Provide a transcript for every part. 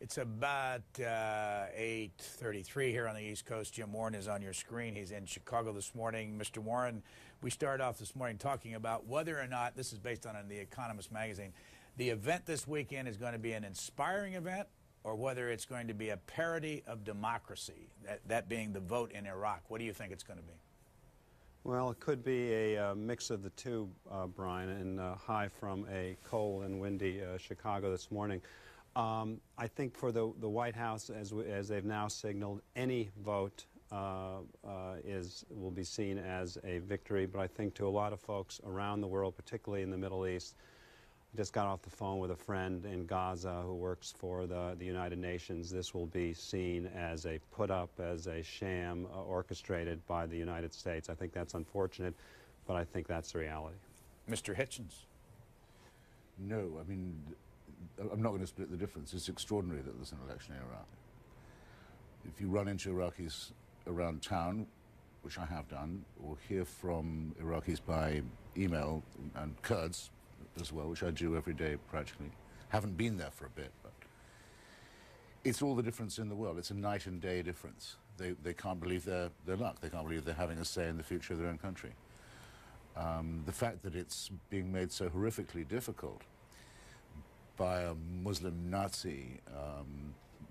It's about 8:33 here on the East Coast. Jim Warren is on your screen. He's in Chicago this morning. Mr. Warren, we started off this morning talking about whether or not, this is based on The Economist magazine, the event this weekend is going to be an inspiring event or whether it's going to be a parody of democracy, that being the vote in Iraq. What do you think it's going to be? Well, it could be a mix of the two, Brian, and hi from a cold and windy Chicago this morning. I think for the White House, as they've now signaled, any vote will be seen as a victory. But I think to a lot of folks around the world, particularly in the Middle East, I just got off the phone with a friend in Gaza who works for the United Nations. This will be seen as a put-up, as a sham orchestrated by the United States. I think that's unfortunate, but I think that's the reality. Mr. Hitchens? No, I mean, I'm not going to split the difference. It's extraordinary that there's an election in Iraq. If you run into Iraqis around town, which I have done, or hear from Iraqis by email, and Kurds as well, which I do every day practically. Haven't been there for a bit, but it's all the difference in the world. It's a night and day difference. They can't believe their luck. They can't believe they're having a say in the future of their own country. The fact that it's being made so horrifically difficult by a Muslim Nazi,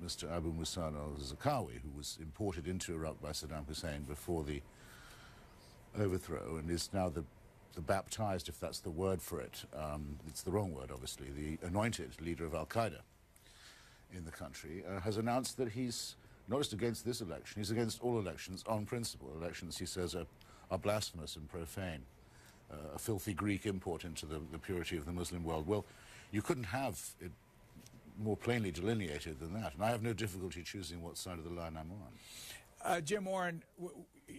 Mr. Abu Musa al-Zarqawi, who was imported into Iraq by Saddam Hussein before the overthrow and is now the baptized, if that's the word for it, it's the wrong word obviously, the anointed leader of Al-Qaeda in the country, has announced that he's not just against this election, he's against all elections on principle. Elections, he says, are blasphemous and profane, a filthy Greek import into the purity of the Muslim world. Well, you couldn't have it more plainly delineated than that, and I have no difficulty choosing what side of the line I'm on. Jim Warren,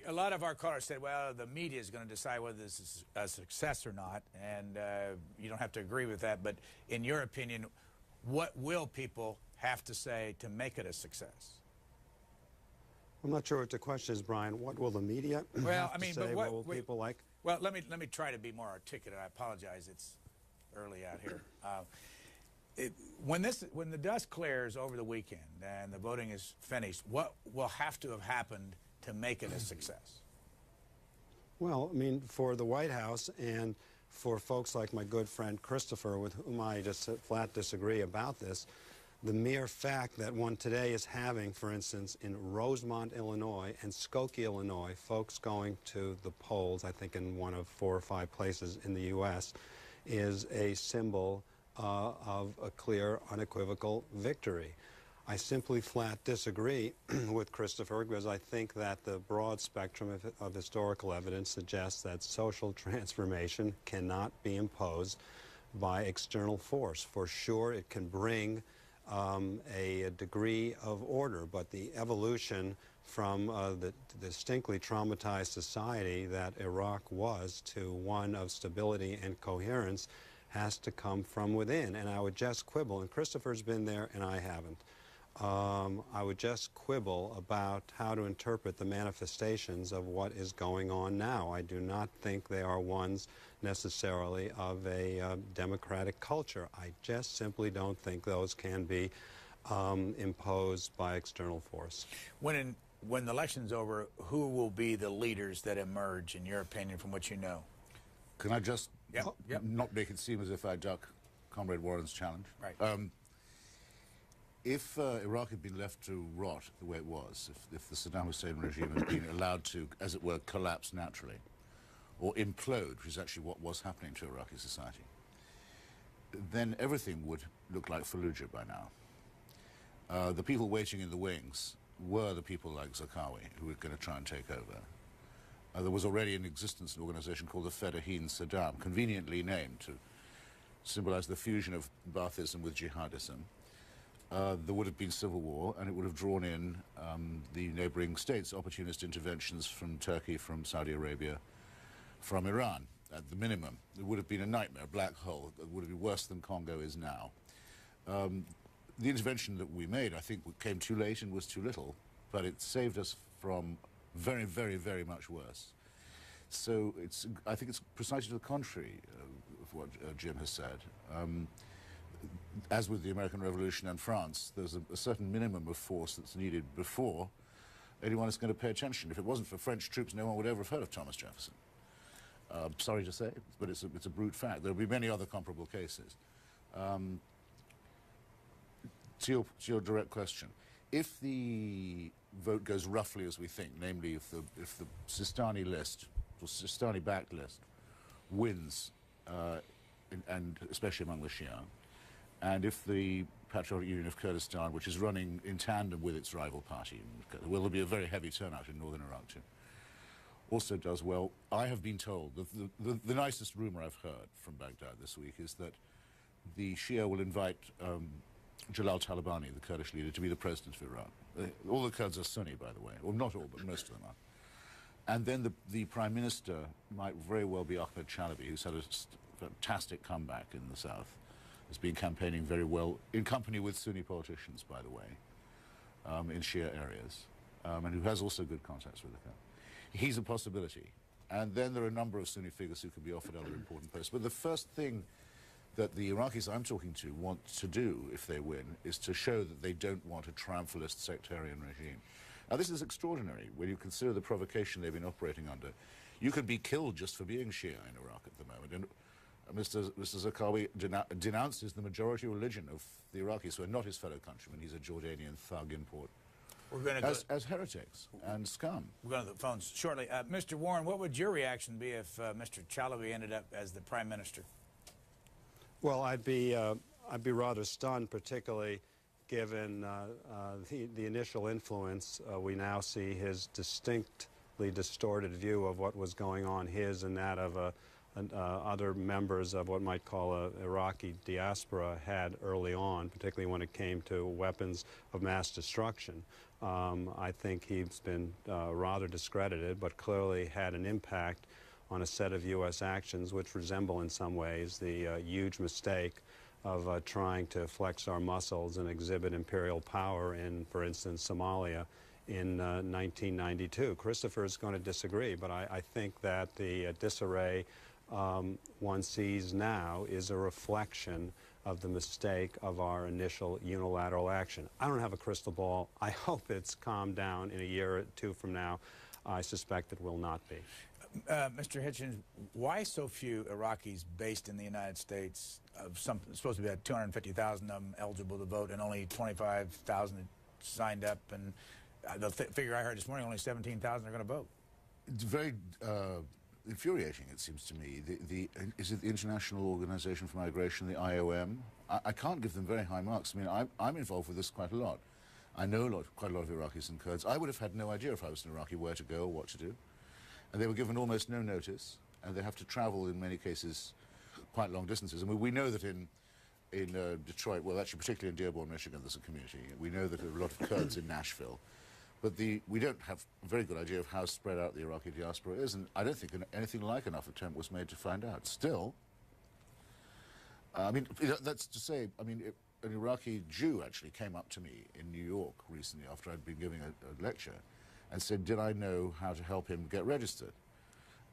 a lot of our callers said, well, the media is going to decide whether this is a success or not, and you don't have to agree with that, but in your opinion, what will people have to say to make it a success? I'm not sure what the question is, Brian. What will the media have to say? What will people like? Well, let me try to be more articulate. I apologize. It's early out here. When the dust clears over the weekend and the voting is finished, what will have to have happened to make it a success? Well, I mean, for the White House and for folks like my good friend Christopher, with whom I just flat disagree about this, the mere fact that one today is having, for instance, in Rosemont, Illinois and Skokie, Illinois, folks going to the polls, I think in one of 4 or 5 places in the U.S., is a symbol of a clear, unequivocal victory. I simply flat disagree with Christopher because I think that the broad spectrum of historical evidence suggests that social transformation cannot be imposed by external force. For sure, it can bring a degree of order, but the evolution from the distinctly traumatized society that Iraq was to one of stability and coherence has to come from within. And I would just quibble, and Christopher's been there and I haven't, I would just quibble about how to interpret the manifestations of what is going on now. I do not think they are ones necessarily of a democratic culture. I just simply don't think those can be imposed by external force. When the election's over, who will be the leaders that emerge, in your opinion, from what you know? Can I just Yep. not make it seem as if I duck Comrade Warren's challenge? Right. If Iraq had been left to rot the way it was, if the Saddam Hussein regime had been allowed to, as it were, collapse naturally, or implode, which is actually what was happening to Iraqi society, then everything would look like Fallujah by now. The people waiting in the wings were the people like Zarqawi, who were going to try and take over. There was already in existence an organization called the Fedayeen Saddam, conveniently named to symbolize the fusion of Baathism with jihadism. There would have been civil war, and it would have drawn in the neighboring states, opportunist interventions from Turkey, from Saudi Arabia, from Iran, at the minimum. It would have been a nightmare, a black hole. It would have been worse than Congo is now. The intervention that we made, I think, came too late and was too little, but it saved us from very, very, very much worse. So I think it's precisely to the contrary of what Jim has said. as with the American Revolution and France, there's a certain minimum of force that's needed before anyone is going to pay attention. If it wasn't for French troops, no one would ever have heard of Thomas Jefferson. Sorry to say, but it's a brute fact. There'll be many other comparable cases. To your direct question, if the vote goes roughly as we think, namely if the Sistani list, or Sistani-backed list, wins, and especially among the Shia, and if the Patriotic Union of Kurdistan, which is running in tandem with its rival party, well, there'll be a very heavy turnout in northern Iraq too, also does well. I have been told that the nicest rumor I've heard from Baghdad this week is that the Shia will invite Jalal Talabani, the Kurdish leader, to be the president of Iraq. All the Kurds are Sunni, by the way. Well, not all, but most of them are. And then the prime minister might very well be Ahmed Chalabi, who's had a fantastic comeback in the south. Has been campaigning very well, in company with Sunni politicians, by the way, in Shia areas, and who has also good contacts with the Kurds. He's a possibility. And then there are a number of Sunni figures who could be offered other important posts. But the first thing that the Iraqis I'm talking to want to do, if they win, is to show that they don't want a triumphalist sectarian regime. Now, this is extraordinary when you consider the provocation they've been operating under. You could be killed just for being Shia in Iraq at the moment. And Mr. Zarqawi denounces the majority religion of the Iraqis, who are not his fellow countrymen. He's a Jordanian thug import. We're going to as heretics and scum. We're going to the phones shortly. Mr. Warren, what would your reaction be if Mr. Chalabi ended up as the prime minister? Well, I'd be rather stunned, particularly given the initial influence. We now see his distinctly distorted view of what was going on, his and that of other members of what might call a Iraqi diaspora had early on, particularly when it came to weapons of mass destruction. I think he's been rather discredited, but clearly had an impact on a set of U.S. actions which resemble in some ways the huge mistake of trying to flex our muscles and exhibit imperial power in, for instance, Somalia in 1992. Christopher is going to disagree, but I think that the disarray one sees now is a reflection of the mistake of our initial unilateral action. I don't have a crystal ball. I hope it's calmed down in a year or two from now. I suspect it will not be. Mr. Hitchens, why so few Iraqis based in the United States? Supposed to be about 250,000 of them eligible to vote, and only 25,000 signed up. And the figure I heard this morning, only 17,000 are going to vote. It's very infuriating, it seems to me. Is it the International Organization for Migration, the IOM? I can't give them very high marks. I mean, I'm involved with this quite a lot. I know quite a lot of Iraqis and Kurds. I would have had no idea if I was an Iraqi where to go or what to do. And they were given almost no notice, and they have to travel, in many cases, quite long distances. And we know that in Detroit, well, actually, particularly in Dearborn, Michigan, there's a community. We know that there are a lot of Kurds in Nashville. But we don't have a very good idea of how spread out the Iraqi diaspora is, and I don't think anything like enough attempt was made to find out. Still, I mean, that's to say, I mean, an Iraqi Jew actually came up to me in New York recently after I'd been giving a lecture and said, did I know how to help him get registered?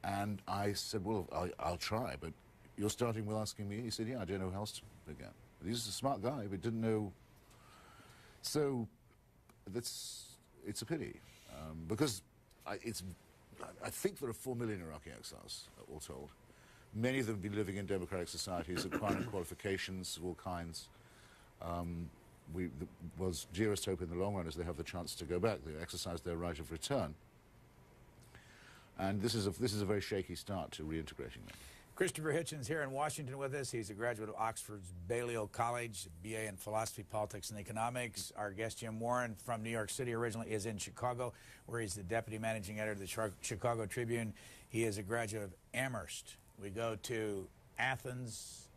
And I said, well, I'll try, but you're starting with asking me? He said, yeah, I don't know how else to begin. He's a smart guy, but didn't know. So it's a pity, because I think there are 4 million Iraqi exiles, all told. Many of them have been living in democratic societies, acquiring qualifications of all kinds. What's dearest hope in the long run is they have the chance to go back. They exercise their right of return. And this is a very shaky start to reintegrating them. Christopher Hitchens here in Washington with us. He's a graduate of Oxford's Balliol College, BA in Philosophy, Politics, and Economics. Our guest, Jim Warren, from New York City originally, is in Chicago, where he's the Deputy Managing Editor of the Chicago Tribune. He is a graduate of Amherst. We go to Athens,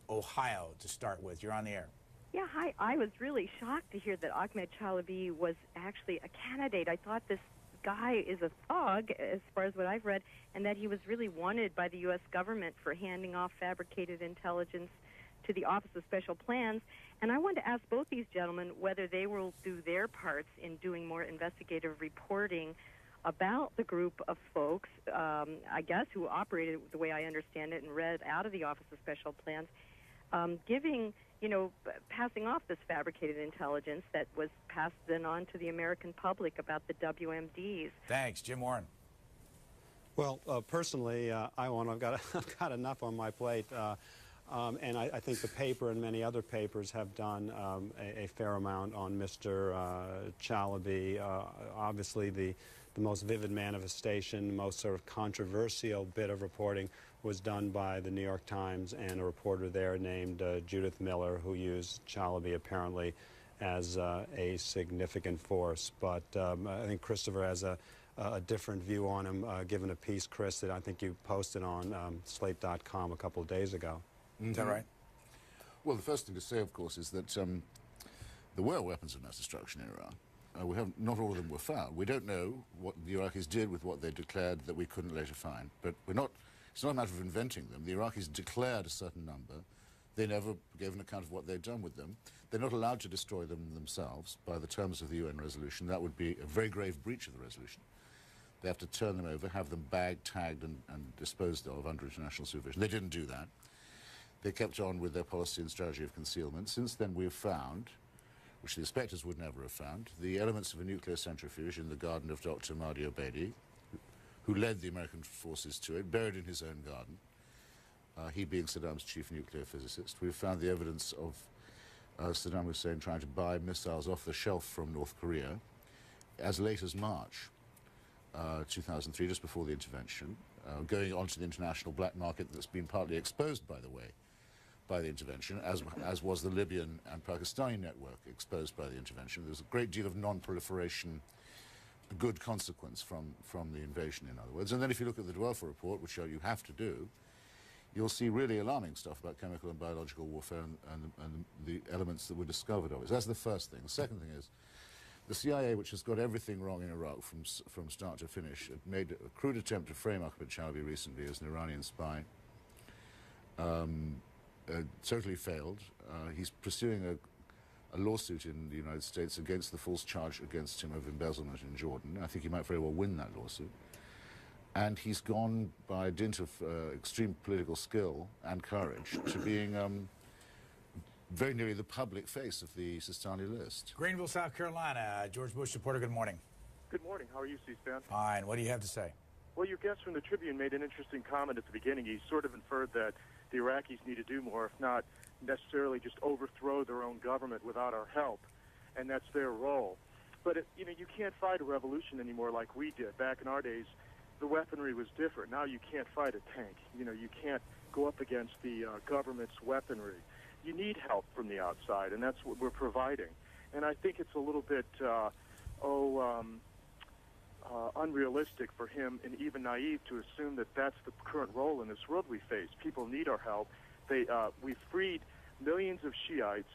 Ohio, to start with. You're on the air. Yeah, hi. I was really shocked to hear that Ahmed Chalabi was actually a candidate. I thought this guy is a thug, as far as what I've read, and that he was really wanted by the U.S. government for handing off fabricated intelligence to the Office of Special Plans. And I wanted to ask both these gentlemen whether they will do their parts in doing more investigative reporting about the group of folks, I guess, who operated the way I understand it and read out of the Office of Special Plans, giving passing off this fabricated intelligence that was passed then on to the American public about the WMDs. Thanks. Jim Warren. Well, personally, I've got enough on my plate, and I think the paper and many other papers have done a fair amount on Mr. Chalabi. Obviously, the most vivid manifestation, most sort of controversial bit of reporting was done by the New York Times and a reporter there named Judith Miller, who used Chalabi apparently as a significant force. But I think Christopher has a different view on him, given a piece, Chris, that I think you posted on Slate.com a couple of days ago. Is that right? Well, the first thing to say, of course, is that there were weapons of mass destruction in Iran. Not all of them were found. We don't know what the Iraqis did with what they declared that we couldn't later find. But it's not a matter of inventing them. The Iraqis declared a certain number. They never gave an account of what they'd done with them. They're not allowed to destroy them themselves by the terms of the UN resolution. That would be a very grave breach of the resolution. They have to turn them over, have them bagged, tagged, and disposed of under international supervision. They didn't do that. They kept on with their policy and strategy of concealment. Since then, we've found, which the inspectors would never have found, the elements of a nuclear centrifuge in the garden of Dr. Mahdi Obeidi, who led the American forces to it, buried in his own garden, he being Saddam's chief nuclear physicist. We've found the evidence of Saddam Hussein trying to buy missiles off the shelf from North Korea as late as March 2003, just before the intervention, going onto the international black market that's been partly exposed, by the way, by the intervention, as was the Libyan and Pakistani network exposed by the intervention. There's a great deal of non-proliferation, a good consequence from the invasion, in other words. And then if you look at the Dwelfer report, which you have to do, you'll see really alarming stuff about chemical and biological warfare and the elements that were discovered of it. So that's the first thing. The second thing is the CIA, which has got everything wrong in Iraq from start to finish, had made a crude attempt to frame Ahmed Chalabi recently as an Iranian spy. Totally failed. He's pursuing a lawsuit in the United States against the false charge against him of embezzlement in Jordan. I think he might very well win that lawsuit. And he's gone, by dint of extreme political skill and courage, to being very nearly the public face of the Sistani list. Greenville, South Carolina. George Bush supporter, good morning. Good morning. How are you, C-SPAN? Fine. What do you have to say? Well, your guest from the Tribune made an interesting comment at the beginning. He sort of inferred that the Iraqis need to do more, if not necessarily just overthrow their own government without our help, and that's their role. But, you can't fight a revolution anymore like we did. Back in our days, the weaponry was different. Now you can't fight a tank. You can't go up against the government's weaponry. You need help from the outside, and that's what we're providing. And I think it's a little bit unrealistic for him and even naive to assume that that's the current role in this world we face. People need our help. We've freed millions of Shiites,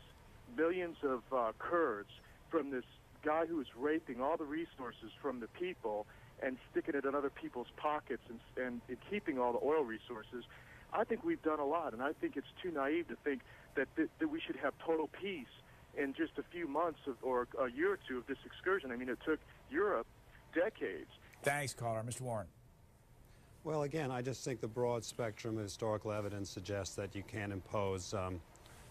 millions of Kurds from this guy who is raping all the resources from the people and sticking it in other people's pockets and keeping all the oil resources. I think we've done a lot, and I think it's too naive to think that we should have total peace in just a few months or a year or two of this excursion. I mean, it took Europe decades. Thanks, caller. Mr. Warren. Well, again, I just think the broad spectrum of historical evidence suggests that you can't impose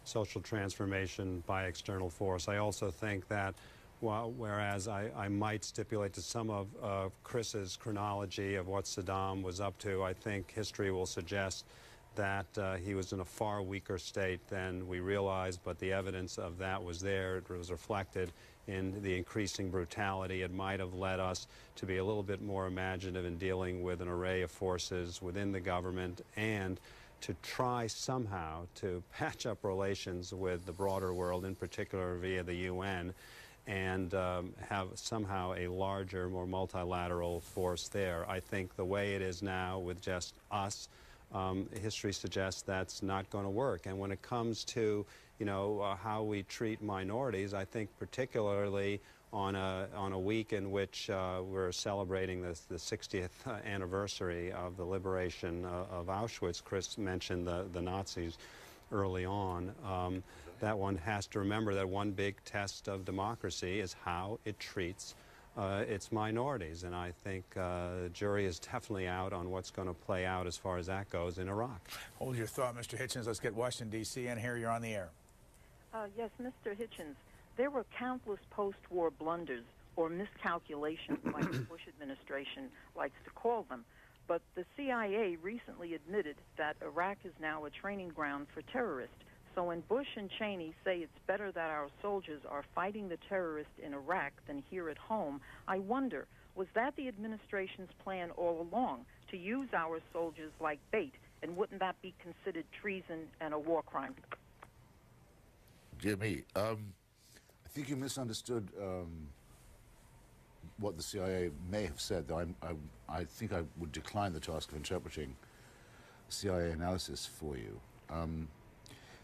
social transformation by external force. I also think that whereas I might stipulate to some of Chris's chronology of what Saddam was up to, I think history will suggest that he was in a far weaker state than we realized, but the evidence of that was there. It was reflected in the increasing brutality. It might have led us to be a little bit more imaginative in dealing with an array of forces within the government and to try somehow to patch up relations with the broader world, in particular via the UN, and have somehow a larger, more multilateral force there. I think the way it is now with just us, history suggests that's not going to work. And when it comes to, how we treat minorities, I think particularly on a week in which we're celebrating the 60th anniversary of the liberation of Auschwitz. Chris mentioned the Nazis early on. That one has to remember that one big test of democracy is how it treats its minorities. And I think the jury is definitely out on what's going to play out as far as that goes in Iraq. Hold your thought, Mr. Hitchens. Let's get Washington, D.C. in here. You're on the air. Yes, Mr. Hitchens, there were countless post-war blunders or miscalculations, like the Bush administration likes to call them. But the CIA recently admitted that Iraq is now a training ground for terrorists. So when Bush and Cheney say it's better that our soldiers are fighting the terrorists in Iraq than here at home, I wonder, was that the administration's plan all along, to use our soldiers like bait? And wouldn't that be considered treason and a war crime? Dear me, I think you misunderstood what the CIA may have said, though I think I would decline the task of interpreting CIA analysis for you.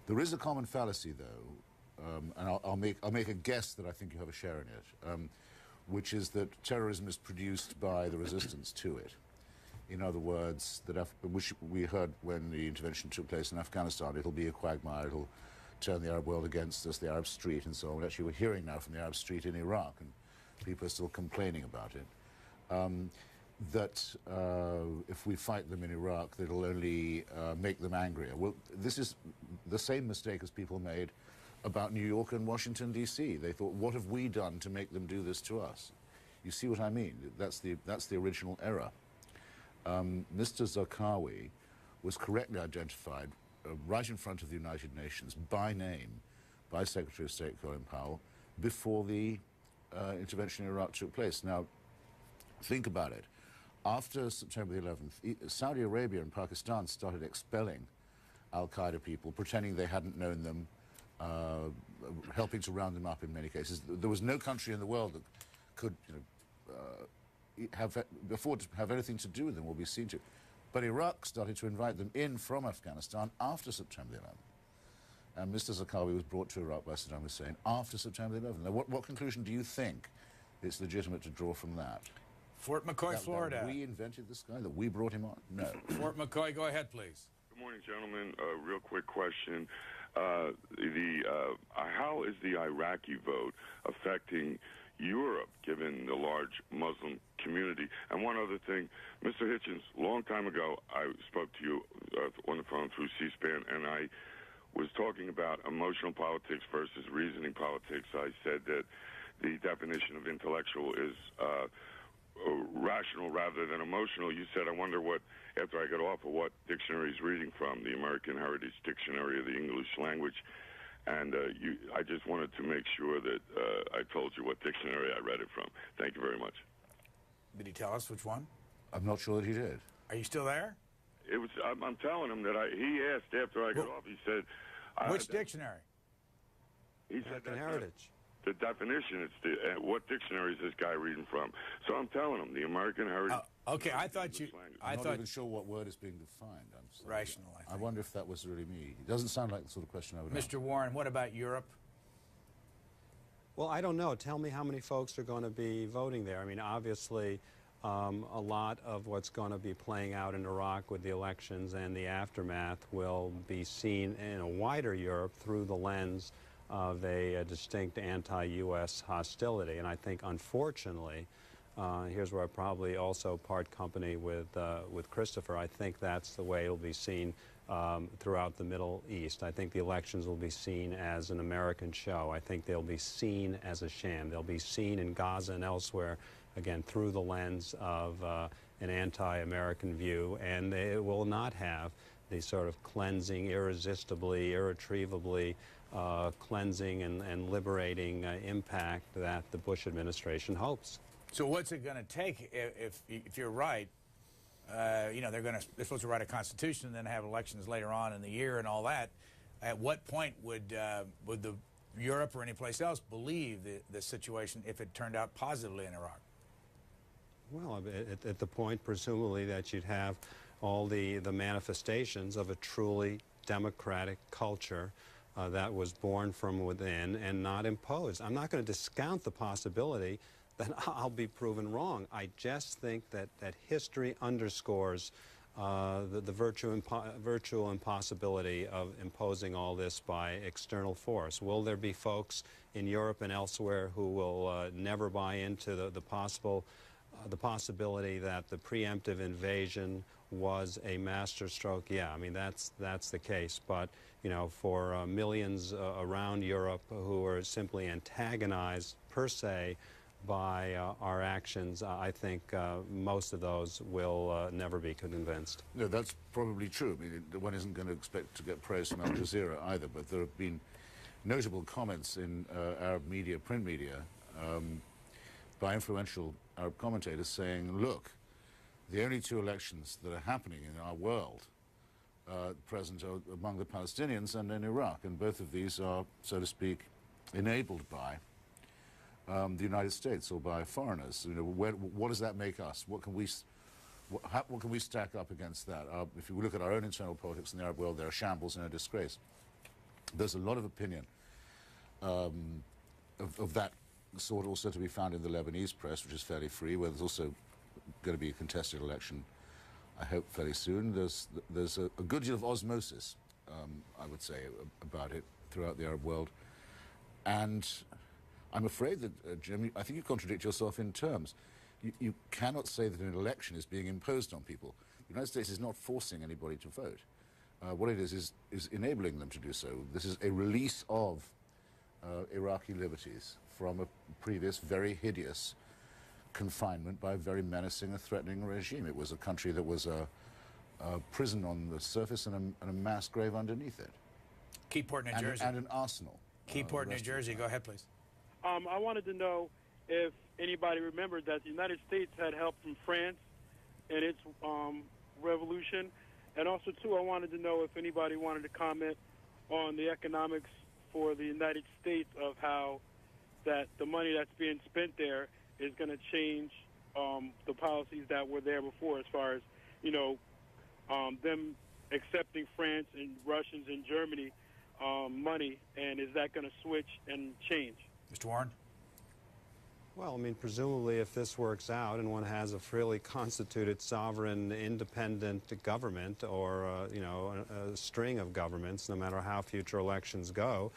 There is a common fallacy, though, and I'll make a guess that I think you have a share in it, which is that terrorism is produced by the resistance to it. In other words, which we heard when the intervention took place in Afghanistan, it'll be a quagmire, it'll turn the Arab world against us, the Arab street, and so on. Actually, we're hearing now from the Arab street in Iraq, and people are still complaining about it, that if we fight them in Iraq, it'll only make them angrier. Well, this is the same mistake as people made about New York and Washington, D.C. They thought, what have we done to make them do this to us? You see what I mean? That's the original error. Mr. Zarqawi was correctly identified right in front of the United Nations by name by Secretary of State Colin Powell before the intervention in Iraq took place. Now, think about it. After September the 11th, Saudi Arabia and Pakistan started expelling al-Qaeda people, pretending they hadn't known them, helping to round them up in many cases. There was no country in the world that could afford to have anything to do with them or be seen to. But Iraq started to invite them in from Afghanistan after September the 11th. And Mr. Zarqawi was brought to Iraq by Saddam Hussein after September the 11th. Now, what conclusion do you think it's legitimate to draw from that? Fort McCoy, Florida. That we invented this guy, that we brought him on? No. Fort McCoy, go ahead, please. Good morning, gentlemen. Real quick question. How is the Iraqi vote affecting Europe, given the large Muslim community? And one other thing, Mr. Hitchens, long time ago, I spoke to you on the phone through C-SPAN, and I was talking about emotional politics versus reasoning politics. I said that the definition of intellectual is rational rather than emotional. You said, I wonder what, after I got off of what dictionary he's reading from, the American Heritage Dictionary of the English Language. And I just wanted to make sure that I told you what dictionary I read it from. Thank you very much. Did he tell us which one? I'm not sure that he did. Are you still there? It was. I'm telling him that he asked after I got off. He said, which dictionary? He said American Heritage. The definition. It's what dictionary is this guy reading from? So I'm telling him the American Heritage. Okay, I thought you. I'm not even sure what word is being defined. I'm sorry. Rational, I think. I wonder if that was really me. It doesn't sound like the sort of question I would ask. Mr. Warren, what about Europe? Well, I don't know. Tell me how many folks are going to be voting there. I mean, obviously, a lot of what's going to be playing out in Iraq with the elections and the aftermath will be seen in a wider Europe through the lens of a distinct anti-U.S. hostility. And I think, unfortunately, here's where I probably also part company with Christopher. I think that's the way it'll be seen throughout the Middle East. I think the elections will be seen as an American show. I think they'll be seen as a sham. They'll be seen in Gaza and elsewhere, again, through the lens of an anti-American view, and they will not have the sort of cleansing, irresistibly, irretrievably cleansing and liberating impact that the Bush administration hopes. So what's it going to take if you're right? You know, they're supposed to write a constitution and then have elections later on in the year and all that. At what point would the Europe or any place else believe the situation if it turned out positively in Iraq? Well, at the point, presumably, that you'd have all the manifestations of a truly democratic culture that was born from within and not imposed. I'm not going to discount the possibility that I'll be proven wrong. I just think that history underscores the virtual impossibility of imposing all this by external force. Will there be folks in Europe and elsewhere who will never buy into the possibility that the preemptive invasion was a masterstroke, yeah, I mean, that's the case. But, you know, for millions around Europe who are simply antagonized per se by our actions, I think most of those will never be convinced. No, that's probably true. I mean, one isn't going to expect to get praise from Al Jazeera either, but there have been notable comments in Arab media, print media, by influential Arab commentators saying, look, the only two elections that are happening in our world present are among the Palestinians and in Iraq, and both of these are, so to speak, enabled by the United States or by foreigners. You know, what does that make us? What can we stack up against that? If you look at our own internal politics in the Arab world, there are shambles and a disgrace. There's a lot of opinion of that sort also to be found in the Lebanese press, which is fairly free, where there's also going to be a contested election, I hope, fairly soon. There's a good deal of osmosis, I would say, about it throughout the Arab world. And I'm afraid that, Jim, I think you contradict yourself in terms. You cannot say that an election is being imposed on people. The United States is not forcing anybody to vote. What it is enabling them to do so. This is a release of Iraqi liberties from a previous very hideous confinement by a very menacing and threatening regime. It was a country that was a prison on the surface and a mass grave underneath it. Keyport, New Jersey. And an arsenal. Keyport, New Jersey. Go ahead, please. I wanted to know if anybody remembered that the United States had help from France in its revolution. And also, too, I wanted to know if anybody wanted to comment on the economics for the United States of how that the money that's being spent there is going to change the policies that were there before, as far as, you know, them accepting France and Russians and Germany money, and is that going to switch and change? Mr. Warren? Well, I mean, presumably if this works out and one has a freely constituted, sovereign, independent government or, you know, a string of governments, no matter how future elections go,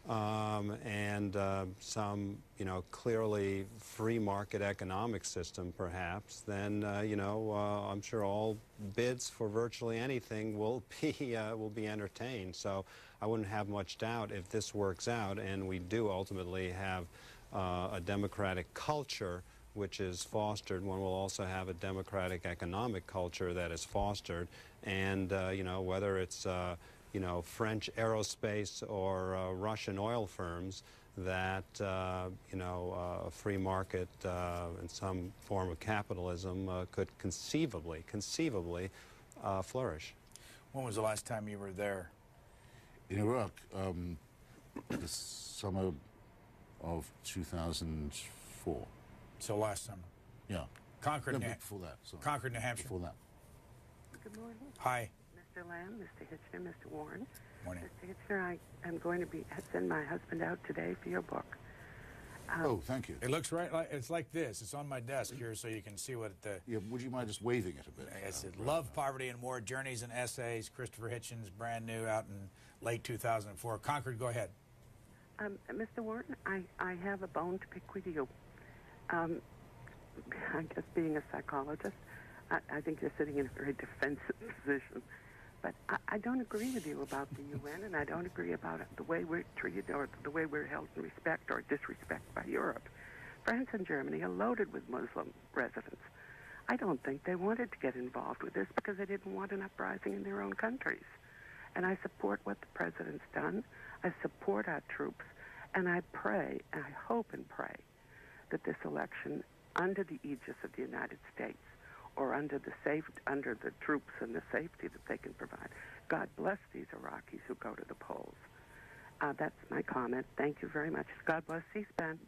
and some, you know, clearly free market economic system, perhaps, then, you know, I'm sure all bids for virtually anything will be entertained. So I wouldn't have much doubt if this works out and we do ultimately have a democratic culture which is fostered. One will also have a democratic economic culture that is fostered, and you know, whether it's you know, French aerospace or Russian oil firms, that you know, a free market and some form of capitalism could conceivably flourish. When was the last time you were there? In Iraq, the summer of 2004. So last summer. Yeah. Concord, No, before that. Sorry. Concord, New Hampshire. Before that. Good morning. Hi. Mr. Lamb, Mr. Hitchner, Mr. Warren. Morning. Mr. Hitchner, I am going to send my husband out today for your book. Oh, thank you. It looks it's like this. It's on my desk here, so you can see what it. Yeah, would you mind just waving it a bit? It's Love, Poverty, and War: Journeys and Essays. Christopher Hitchens, brand new, out in late 2004. Concord, go ahead. Mr. Warren, I have a bone to pick with you. I guess being a psychologist, I think you're sitting in a very defensive position. But I don't agree with you about the UN, and I don't agree about the way we're treated or the way we're held in respect or disrespect by Europe. France and Germany are loaded with Muslim residents. I don't think they wanted to get involved with this because they didn't want an uprising in their own countries. And I support what the president's done. I support our troops, and I pray, and I hope and pray that this election, under the aegis of the United States, or under the troops and the safety that they can provide, God bless these Iraqis who go to the polls. That's my comment. Thank you very much. God bless C-SPAN.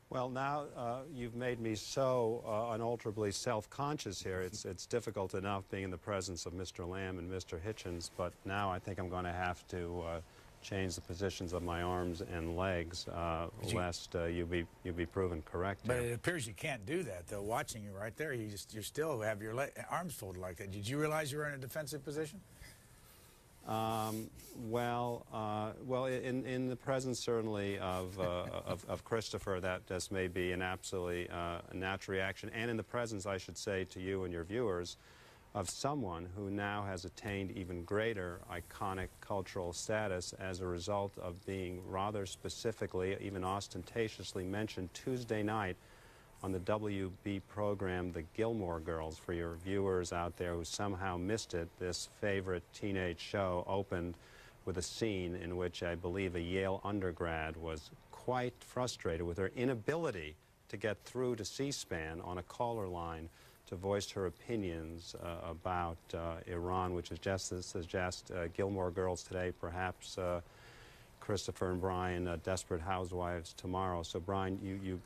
Well, now you've made me so unalterably self-conscious here. It's difficult enough being in the presence of Mr. Lamb and Mr. Hitchens, but now I think I'm going to have to change the positions of my arms and legs, lest you be proven correct. But here. it appears you can't do that, though. Watching you right there, you still have your arms folded like that. Did you realize you were in a defensive position? Well, in the presence certainly of Christopher, that just may be an absolutely natural reaction, and in the presence, I should say to you and your viewers, of someone who now has attained even greater iconic cultural status as a result of being rather specifically, even ostentatiously mentioned Tuesday night on the WB program The Gilmore Girls. For your viewers out there who somehow missed it, this favorite teenage show opened with a scene in which I believe a Yale undergrad was quite frustrated with her inability to get through to C-SPAN on a caller line to voice her opinions about Iran, which is just to suggest Gilmore Girls today, perhaps Christopher and Brian, Desperate Housewives tomorrow. So, Brian,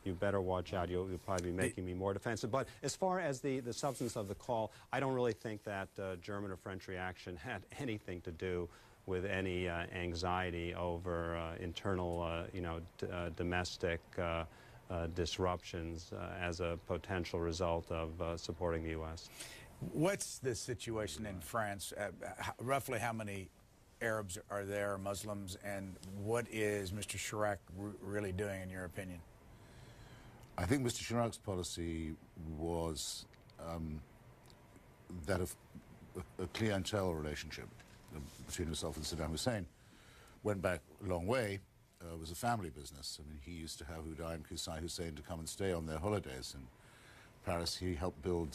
you better watch out. You'll probably be making me more defensive. But as far as the substance of the call, I don't really think that German or French reaction had anything to do with any anxiety over internal, domestic disruptions as a potential result of supporting the U.S. What's the situation in France? Roughly how many Arabs are there, Muslims, and what is Mr. Chirac really doing, in your opinion? I think Mr. Chirac's policy was that of a clientele relationship between himself and Saddam Hussein. Went back a long way. Was a family business. I mean, he used to have Uday and Qusay Hussein to come and stay on their holidays in Paris. He helped build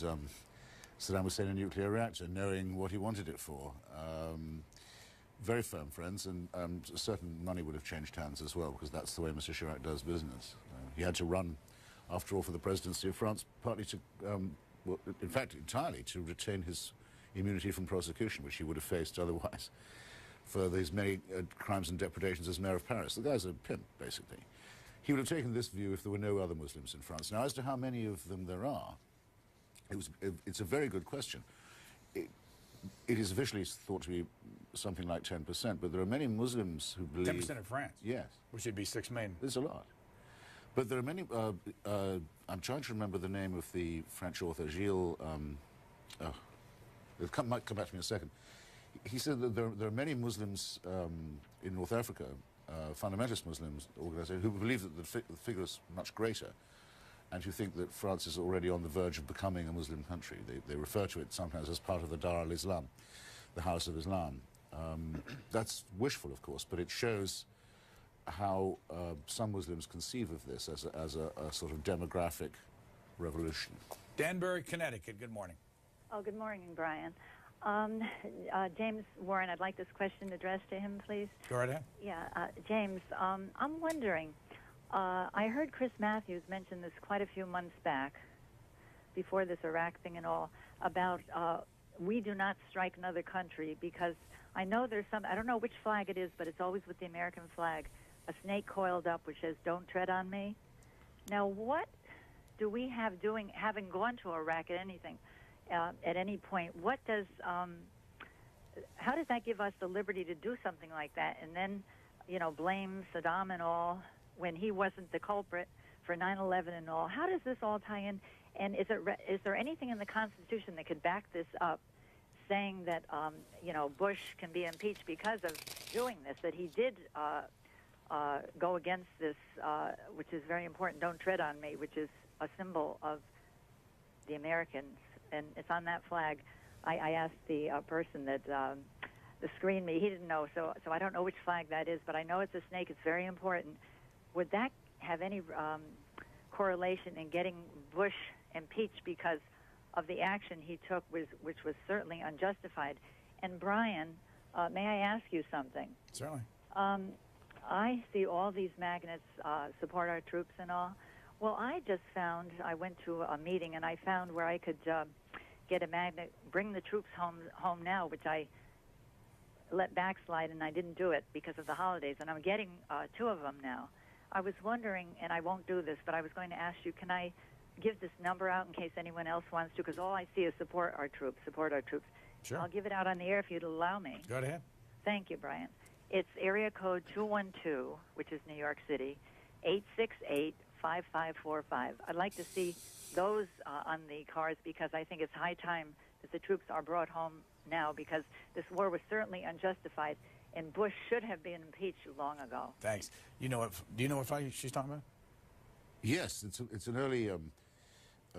Saddam Hussein a nuclear reactor, knowing what he wanted it for. Very firm friends, and certain money would have changed hands as well, because that's the way Mr. Chirac does business. He had to run, after all, for the presidency of France, partly to, well, in fact, entirely to retain his immunity from prosecution, which he would have faced otherwise, for these many crimes and depredations as mayor of Paris. The guy's a pimp, basically. He would have taken this view if there were no other Muslims in France. Now, as to how many of them there are, it's a very good question. It is officially thought to be something like 10%, but there are many Muslims who believe... 10% of France? Yes. Which would be 6 million. There's a lot. But there are many... I'm trying to remember the name of the French author, Gilles... it might come back to me in a second. He said that there are many Muslims in North Africa, fundamentalist Muslims organizations, who believe that the figure is much greater, and who think that France is already on the verge of becoming a Muslim country. They refer to it sometimes as part of the Dar al-Islam, the House of Islam. That's wishful, of course, but it shows how some Muslims conceive of this as a sort of demographic revolution. Danbury, Connecticut, good morning. Oh, good morning, Brian. James Warren, I'd like this question addressed to him, please. Go right ahead. Yeah, James, I'm wondering, I heard Chris Matthews mention this quite a few months back, before this Iraq thing and all, about we do not strike another country, because I know there's some, I don't know which flag it is, but it's always with the American flag, a snake coiled up which says, "Don't tread on me." Now, what do we have having gone to Iraq at anything, at any point, what does, how does that give us the liberty to do something like that and then, blame Saddam and all when he wasn't the culprit for 9/11 and all? How does this all tie in? And is there anything in the Constitution that could back this up, saying that, Bush can be impeached because of doing this, that he did go against this, which is very important, "Don't tread on me," which is a symbol of the Americans, and it's on that flag. I asked the person that screened me. He didn't know, so I don't know which flag that is, but I know it's a snake. It's very important. Would that have any correlation in getting Bush impeached because of the action he took, which was certainly unjustified? And Brian, may I ask you something? Certainly. I see all these magnets support our troops and all. Well, I went to a meeting and I found where I could get a magnet, bring the troops home now, which I let backslide, and I didn't do it because of the holidays, and I'm getting 2 of them now. I was wondering, and I won't do this, but I was going to ask you, can I give this number out in case anyone else wants to? Because all I see is support our troops, support our troops. Sure. I'll give it out on the air if you'd allow me. Go ahead. Thank you, Brian. It's area code 212, which is New York City, 868-5545. I'd like to see those on the cards, because I think it's high time that the troops are brought home now, because this war was certainly unjustified, and Bush should have been impeached long ago. Thanks. Do you know what flag she's talking about? Yes, it's an early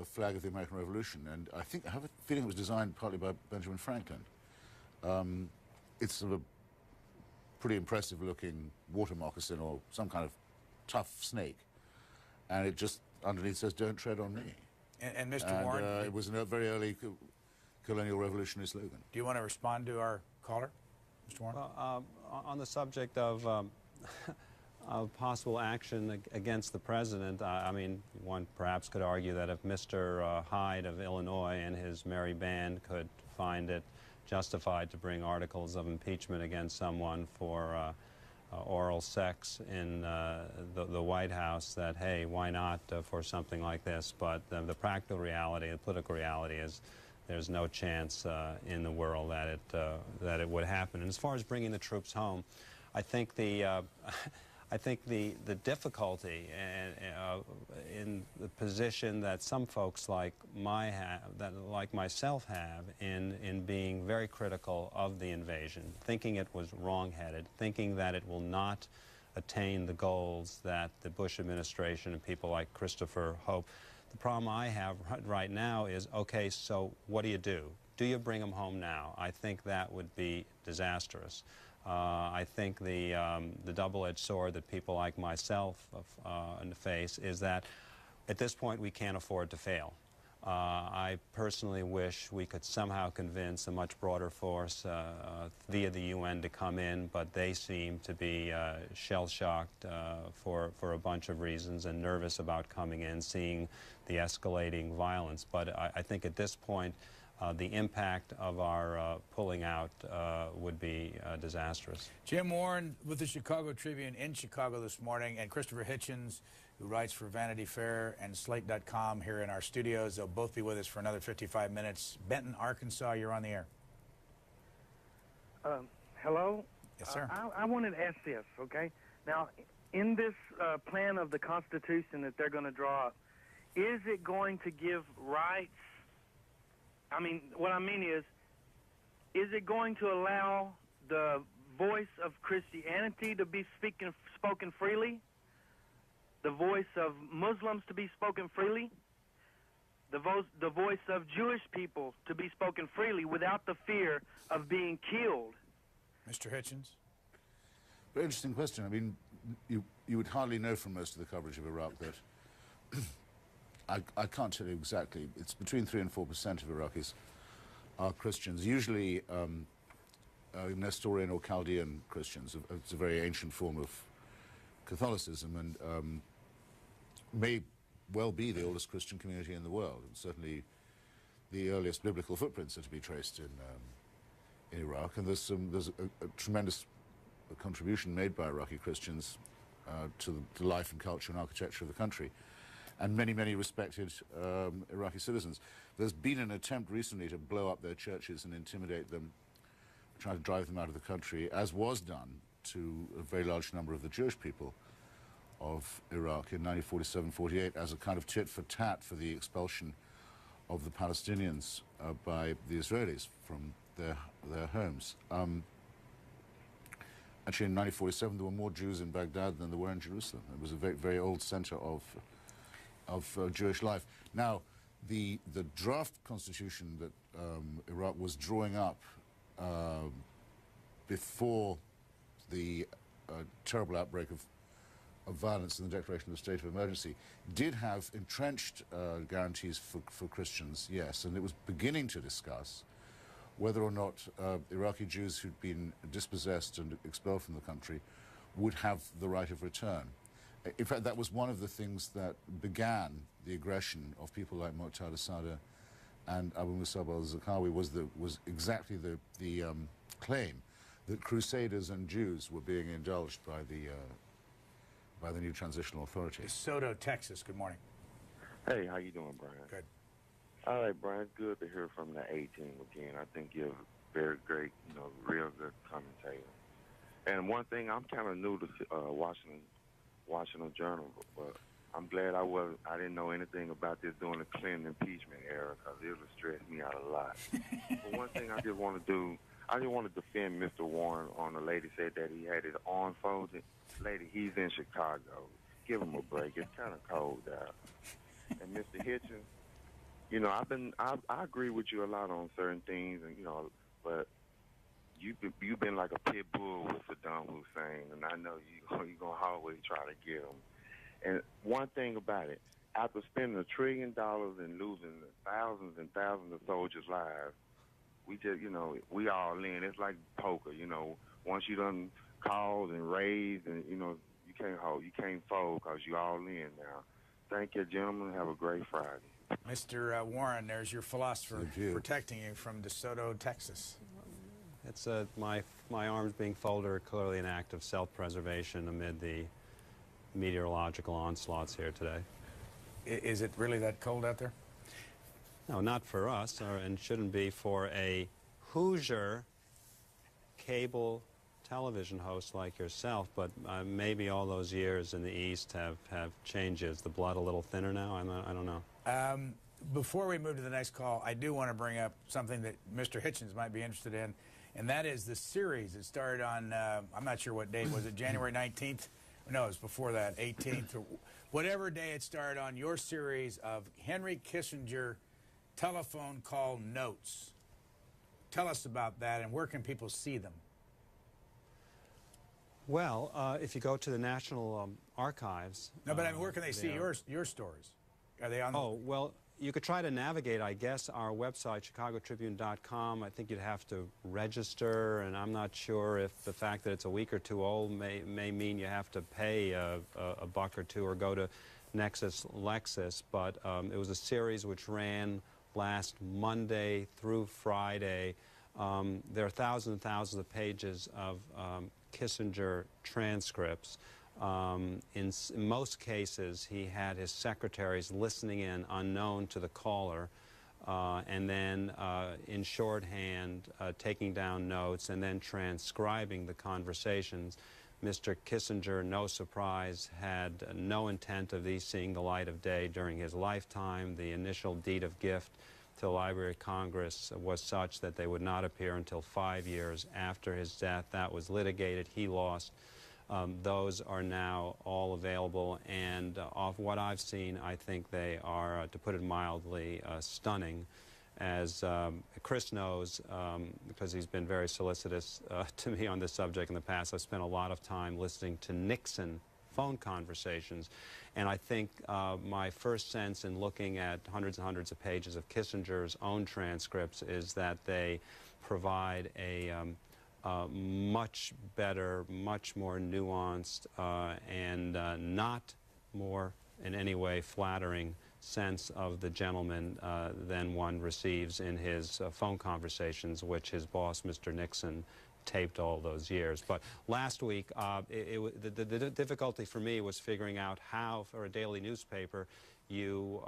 flag of the American Revolution, and I have a feeling it was designed partly by Benjamin Franklin. It's sort of a pretty impressive-looking water moccasin or some kind of tough snake, and it just underneath says, "Don't tread on me." And Mr. Warren, it was a very early colonial revolutionary slogan. do you want to respond to our caller, Mr. Warren? Well, on the subject of possible action against the president, I mean, one perhaps could argue that if Mr. Hyde of Illinois and his merry band could find it justified to bring articles of impeachment against someone for oral sex in the White House, that, hey, why not for something like this? But the practical reality, the political reality is there's no chance in the world that it would happen. And as far as bringing the troops home, I think the difficulty in the position that some folks like myself have in being very critical of the invasion, thinking it was wrong-headed, thinking that it will not attain the goals that the Bush administration and people like Christopher hope. The problem I have right now is, okay, so what do? Do you bring them home now? I think that would be disastrous. I think the double-edged sword that people like myself face is that at this point we can't afford to fail. I personally wish we could somehow convince a much broader force via the UN to come in, but they seem to be shell-shocked for a bunch of reasons and nervous about coming in, seeing the escalating violence. But I think at this point the impact of our pulling out would be disastrous. Jim Warren with the Chicago Tribune in Chicago this morning, and Christopher Hitchens, who writes for Vanity Fair and Slate.com, here in our studios. They'll both be with us for another 55 minutes. Benton, Arkansas, you're on the air. Hello? Yes, sir. I wanted to ask this, okay? Now, in this plan of the Constitution that they're going to draw up, is it going to give rights? I mean, what I mean is it going to allow the voice of Christianity to be spoken freely? The voice of Muslims to be spoken freely? The voice of Jewish people to be spoken freely without the fear of being killed? Mr. Hitchens? Very interesting question. I mean, you would hardly know from most of the coverage of Iraq that I can't tell you exactly. It's between 3 and 4% of Iraqis are Christians, usually Nestorian or Chaldean Christians. It's a very ancient form of Catholicism, and may well be the oldest Christian community in the world. And certainly the earliest biblical footprints are to be traced in Iraq. And there's a tremendous contribution made by Iraqi Christians to the life and culture and architecture of the country, and many, many respected Iraqi citizens. There's been an attempt recently to blow up their churches and intimidate them, try to drive them out of the country, as was done to a very large number of the Jewish people of Iraq in 1947-48 as a kind of tit-for-tat for the expulsion of the Palestinians by the Israelis from their homes. Actually, in 1947, there were more Jews in Baghdad than there were in Jerusalem. It was a very, very old center of Jewish life. Now, the draft constitution that Iraq was drawing up before the terrible outbreak of violence in the declaration of the state of emergency did have entrenched guarantees for Christians, yes, and it was beginning to discuss whether or not Iraqi Jews who'd been dispossessed and expelled from the country would have the right of return. In fact, that was one of the things that began the aggression of people like Muqtada Sadr and Abu Musab al-Zarqawi, was exactly the claim that crusaders and Jews were being indulged by the new transitional authority. DeSoto, Texas. Good morning. Hey, how you doing, Brian? Good. All right, Brian. Good to hear from the A-team again. I think you're a very great, real good commentator. And one thing, I'm kind of new to Washington Journal, but I'm glad I didn't know anything about this during the Clinton impeachment era, because it would stress me out a lot. But one thing I just want to do, I just want to defend Mr. Warren on the lady said that he had his arm folded. Lady, he's in Chicago. Give him a break. It's kind of cold out. And Mr. Hitchens, you know, I agree with you a lot on certain things, and you know, but you've been like a pit bull with Saddam Hussein, and I know you're gonna always try to get him. And one thing about it, after spending $1 trillion and losing thousands and thousands of soldiers' lives, we just, you know, we all in. It's like poker, you know. Once you done called and raised, and you know, you can't fold because you all in now. Thank you, gentlemen. Have a great Friday. Mr. Warren, there's your philosopher protecting you from DeSoto, Texas. It's my arms being folded are clearly an act of self-preservation amid the meteorological onslaughts here today. Is it really that cold out there? No, not for us, and shouldn't be for a Hoosier cable television host like yourself, but maybe all those years in the East have changed. Is the blood a little thinner now? I don't know. Before we move to the next call, I do want to bring up something that Mr. Hitchens might be interested in, and that is the series. It started on, I'm not sure what date, was it January 19th? No, it was before that, 18th, or whatever day it started on, your series of Henry Kissinger telephone call notes. Tell us about that, and where can people see them? Well, if you go to the National Archives... No, but I mean, where can they see your stories? Are they on the... Oh, well, you could try to navigate, I guess, our website, chicagotribune.com. I think you'd have to register, and I'm not sure if the fact that it's a week or two old may mean you have to pay a buck or two or go to Nexus Lexus. But it was a series which ran last Monday through Friday. There are thousands and thousands of pages of Kissinger transcripts. In most cases, he had his secretaries listening in unknown to the caller, and then in shorthand taking down notes and then transcribing the conversations. Mr. Kissinger, no surprise, had no intent of these seeing the light of day during his lifetime. The initial deed of gift to the Library of Congress was such that they would not appear until 5 years after his death. That was litigated. He lost. Those are now all available, and off what I've seen, I think they are, to put it mildly, stunning. As Chris knows, because he's been very solicitous to me on this subject in the past, I've spent a lot of time listening to Nixon phone conversations, and I think my first sense in looking at hundreds and hundreds of pages of Kissinger's own transcripts is that they provide a much better, much more nuanced, and not more in any way flattering sense of the gentleman than one receives in his phone conversations, which his boss, Mr. Nixon, taped all those years. But last week, the difficulty for me was figuring out how, for a daily newspaper, you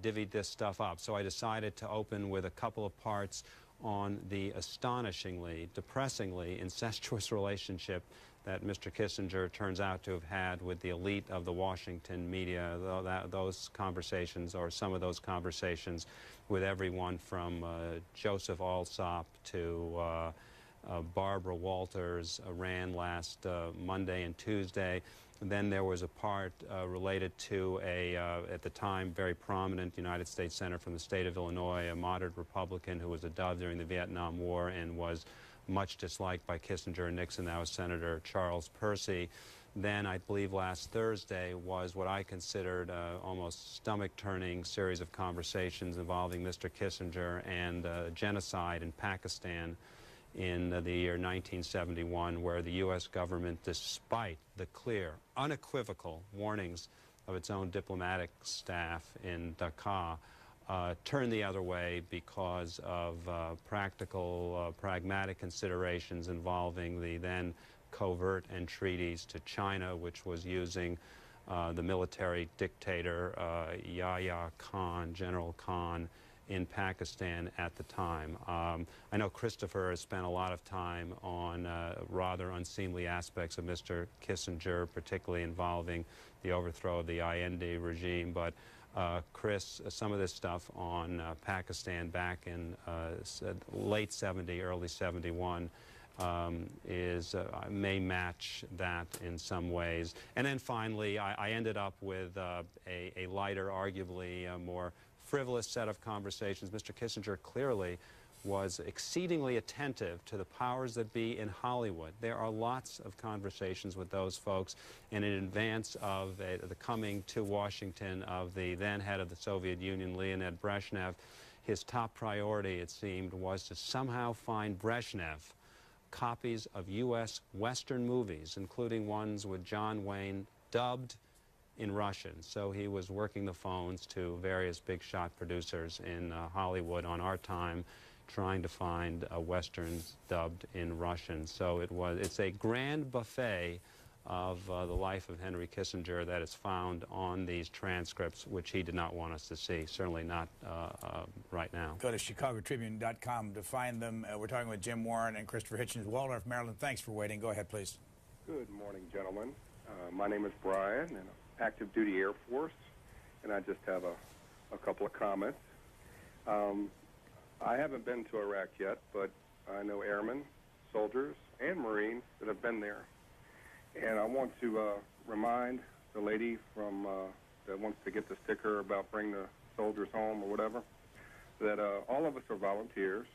divvied this stuff up. So I decided to open with a couple of parts on the astonishingly, depressingly incestuous relationship that Mr. Kissinger turns out to have had with the elite of the Washington media. Those conversations, or some of those conversations, with everyone from Joseph Alsop to Barbara Walters, ran last Monday and Tuesday. And then there was a part related to a, at the time, very prominent United States Senator from the state of Illinois, a moderate Republican who was a dove during the Vietnam War and was much disliked by Kissinger and Nixon. That was Senator Charles Percy. Then, I believe last Thursday, was what I considered almost stomach-turning series of conversations involving Mr. Kissinger and genocide in Pakistan in the year 1971, where the U.S. government, despite the clear, unequivocal warnings of its own diplomatic staff in Dhaka, turned the other way because of practical, pragmatic considerations involving the then covert entreaties to China, which was using the military dictator Yahya Khan, General Khan, in Pakistan at the time. I know Christopher has spent a lot of time on rather unseemly aspects of Mr. Kissinger, particularly involving the overthrow of the Allende regime, but Chris, some of this stuff on Pakistan back in late 70, early 71 may match that in some ways. And then finally, I ended up with a lighter, arguably more frivolous set of conversations. Mr. Kissinger clearly was exceedingly attentive to the powers that be in Hollywood. There are lots of conversations with those folks, and in advance of the coming to Washington of the then head of the Soviet Union, Leonid Brezhnev, his top priority, it seemed, was to somehow find Brezhnev copies of U.S. Western movies, including ones with John Wayne dubbed in Russian. So he was working the phones to various big shot producers in Hollywood on our time, trying to find Westerns dubbed in Russian. So it's a grand buffet of the life of Henry Kissinger that is found on these transcripts, which he did not want us to see, certainly not right now. Go to chicagotribune.com to find them. We're talking with Jim Warren and Christopher Hitchens, Waldorf, Maryland. Thanks for waiting. Go ahead, please. Good morning, gentlemen. My name is Brian, and I'm active duty Air Force, and I just have a couple of comments. I haven't been to Iraq yet, but I know airmen, soldiers, and Marines that have been there. And I want to remind the lady from that wants to get the sticker about bring the soldiers home or whatever, that all of us are volunteers,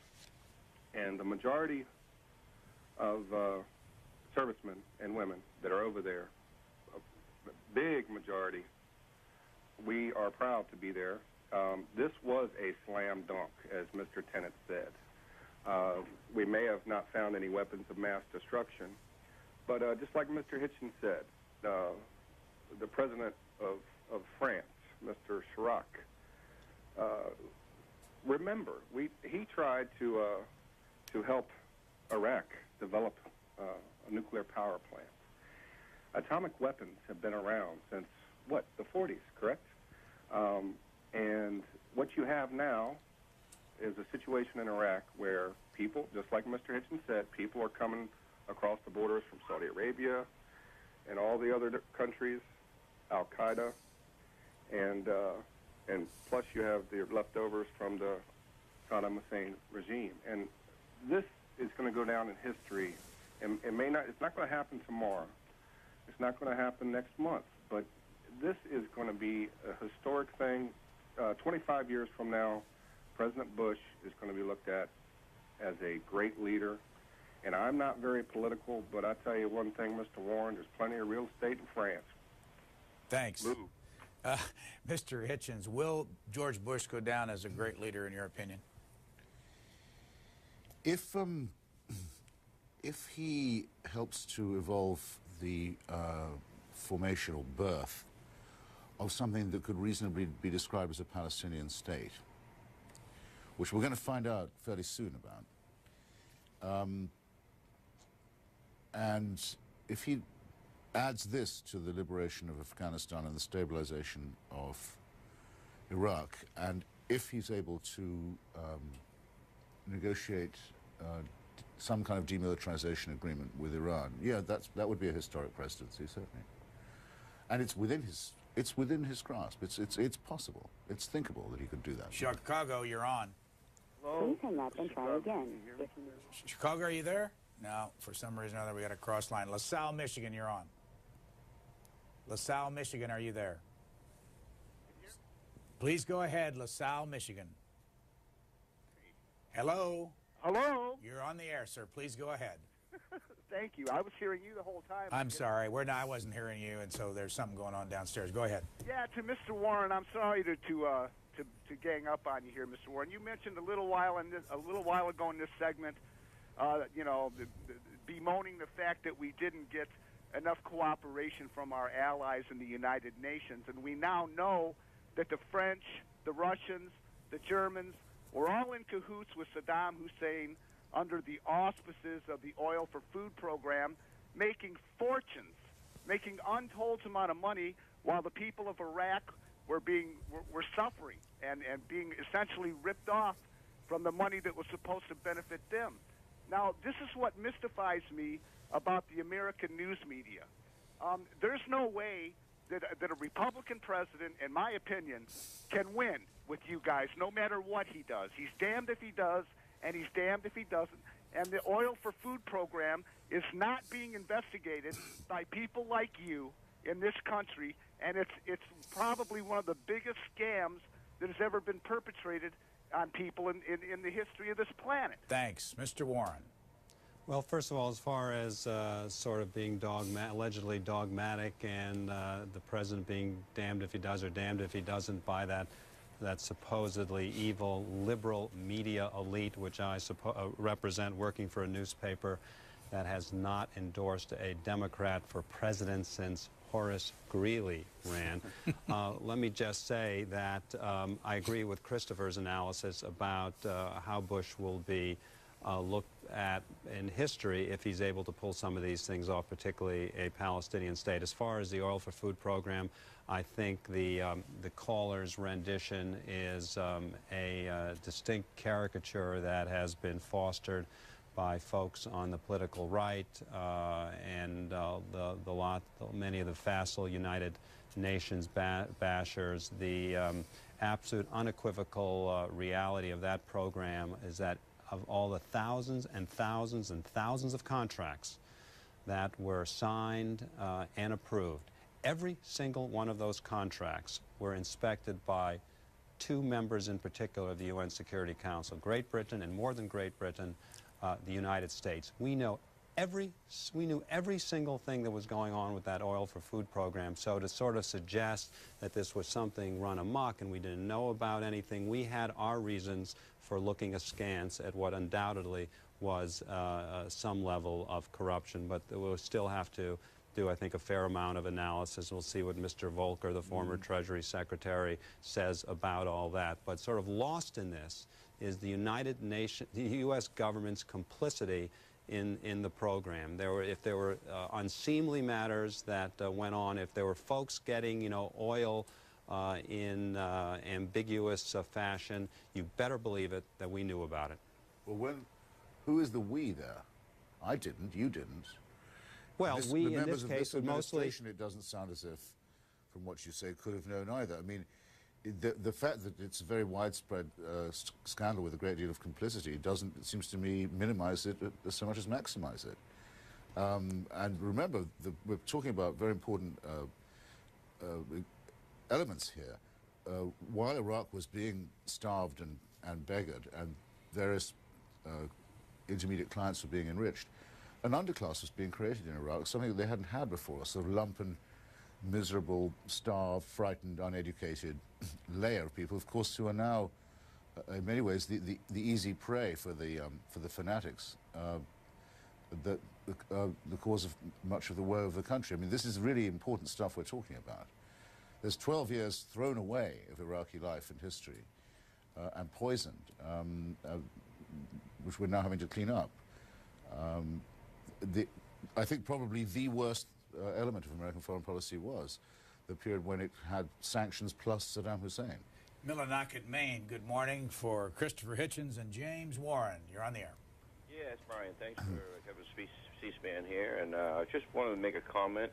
and the majority of servicemen and women that are over there, a big majority, we are proud to be there. This was a slam dunk, as Mr. Tennant said. We may have not found any weapons of mass destruction, but just like Mr. Hitchens said, the president of France, Mr. Chirac, remember, he tried to help Iraq develop a nuclear power plant. Atomic weapons have been around since, what, the 40s, correct? And what you have now is a situation in Iraq where people, just like Mr. Hitchens said, people are coming across the borders from Saudi Arabia and all the other countries, Al-Qaeda, and plus you have the leftovers from the Saddam Hussein regime. And this is going to go down in history. And it's not going to happen tomorrow. It's not going to happen next month. But this is going to be a historic thing. 25 years from now, President Bush is going to be looked at as a great leader. And I'm not very political, but I tell you one thing, Mr. Warren, there's plenty of real estate in France. Thanks. Mr. Hitchens, will George Bush go down as a great leader in your opinion? If he helps to evolve the formation or birth of something that could reasonably be described as a Palestinian state, which we're going to find out fairly soon about, and if he adds this to the liberation of Afghanistan and the stabilization of Iraq, and if he's able to negotiate some kind of demilitarization agreement with Iran, yeah, that would be a historic presidency, certainly. And it's within his grasp. It's possible. It's thinkable that he could do that. Chicago, you're on. Hello? Please hang up and try again. Chicago, are you there? No, for some reason or other, we got a cross line. LaSalle, Michigan, you're on. LaSalle, Michigan, are you there? Please go ahead, LaSalle, Michigan. Hello? Hello? You're on the air, sir. Please go ahead. Thank you. I was hearing you the whole time. I'm sorry. I wasn't hearing you, and so there's something going on downstairs. Go ahead. Yeah, to Mr. Warren, I'm sorry to gang up on you here, Mr. Warren. You mentioned a little while ago in this segment, bemoaning the fact that we didn't get enough cooperation from our allies in the United Nations, and we now know that the French, the Russians, the Germans were all in cahoots with Saddam Hussein under the auspices of the Oil for Food program, making fortunes, making untold amount of money, while the people of Iraq were suffering and being essentially ripped off from the money that was supposed to benefit them. Now, this is what mystifies me about the American news media. There's no way that a Republican president, in my opinion, can win with you guys, no matter what he does. He's damned if he does, and he's damned if he doesn't. and the oil for food program is not being investigated by people like you in this country, and it's probably one of the biggest scams that has ever been perpetrated on people in the history of this planet. Thanks. Mr. Warren. Well, first of all, as far as sort of being allegedly dogmatic and the president being damned if he does or damned if he doesn't by that supposedly evil liberal media elite, which I represent, working for a newspaper that has not endorsed a Democrat for president since Horace Greeley ran. Let me just say that I agree with Christopher's analysis about how Bush will be looked at in history if he's able to pull some of these things off, particularly a Palestinian state. As far as the oil for food program, I think the caller's rendition is a distinct caricature that has been fostered by folks on the political right and many of the facile United Nations bashers. The absolute unequivocal reality of that program is that of all the thousands and thousands and thousands of contracts that were signed and approved, every single one of those contracts were inspected by two members in particular of the UN Security Council, Great Britain, and more than Great Britain, the United States. We knew every single thing that was going on with that oil for food program. So to sort of suggest that this was something run amok and we didn't know about anything, we had our reasons for looking askance at what undoubtedly was some level of corruption. But we'll still have to do, I think, a fair amount of analysis. We'll see what Mr. Volcker, the former Treasury Secretary, says about all that. But sort of lost in this is the United Nations, the U.S. government's complicity in the program. If there were unseemly matters that went on, if there were folks getting, oil in ambiguous fashion, you better believe it that we knew about it. Well, who is the we there? I didn't. You didn't. Well, we in this case would mostly. It doesn't sound as if, from what you say, could have known either. I mean, the fact that it's a very widespread scandal with a great deal of complicity doesn't, it seems to me, minimize it so much as maximize it. And remember, we're talking about very important elements here. While Iraq was being starved and beggared, and various intermediate clients were being enriched, an underclass was being created in Iraq, something that they hadn't had before, a sort of lumpen, miserable, starved, frightened, uneducated layer of people, of course, who are now, in many ways, the easy prey for the fanatics, the cause of much of the woe of the country. I mean, this is really important stuff we're talking about. There's 12 years thrown away of Iraqi life and history and poisoned, which we're now having to clean up. I think probably the worst element of American foreign policy was the period when it had sanctions plus Saddam Hussein. Millinocket, Maine, good morning for Christopher Hitchens and James Warren. You're on the air. Yes, Brian, thanks for having C-SPAN here. And I just wanted to make a comment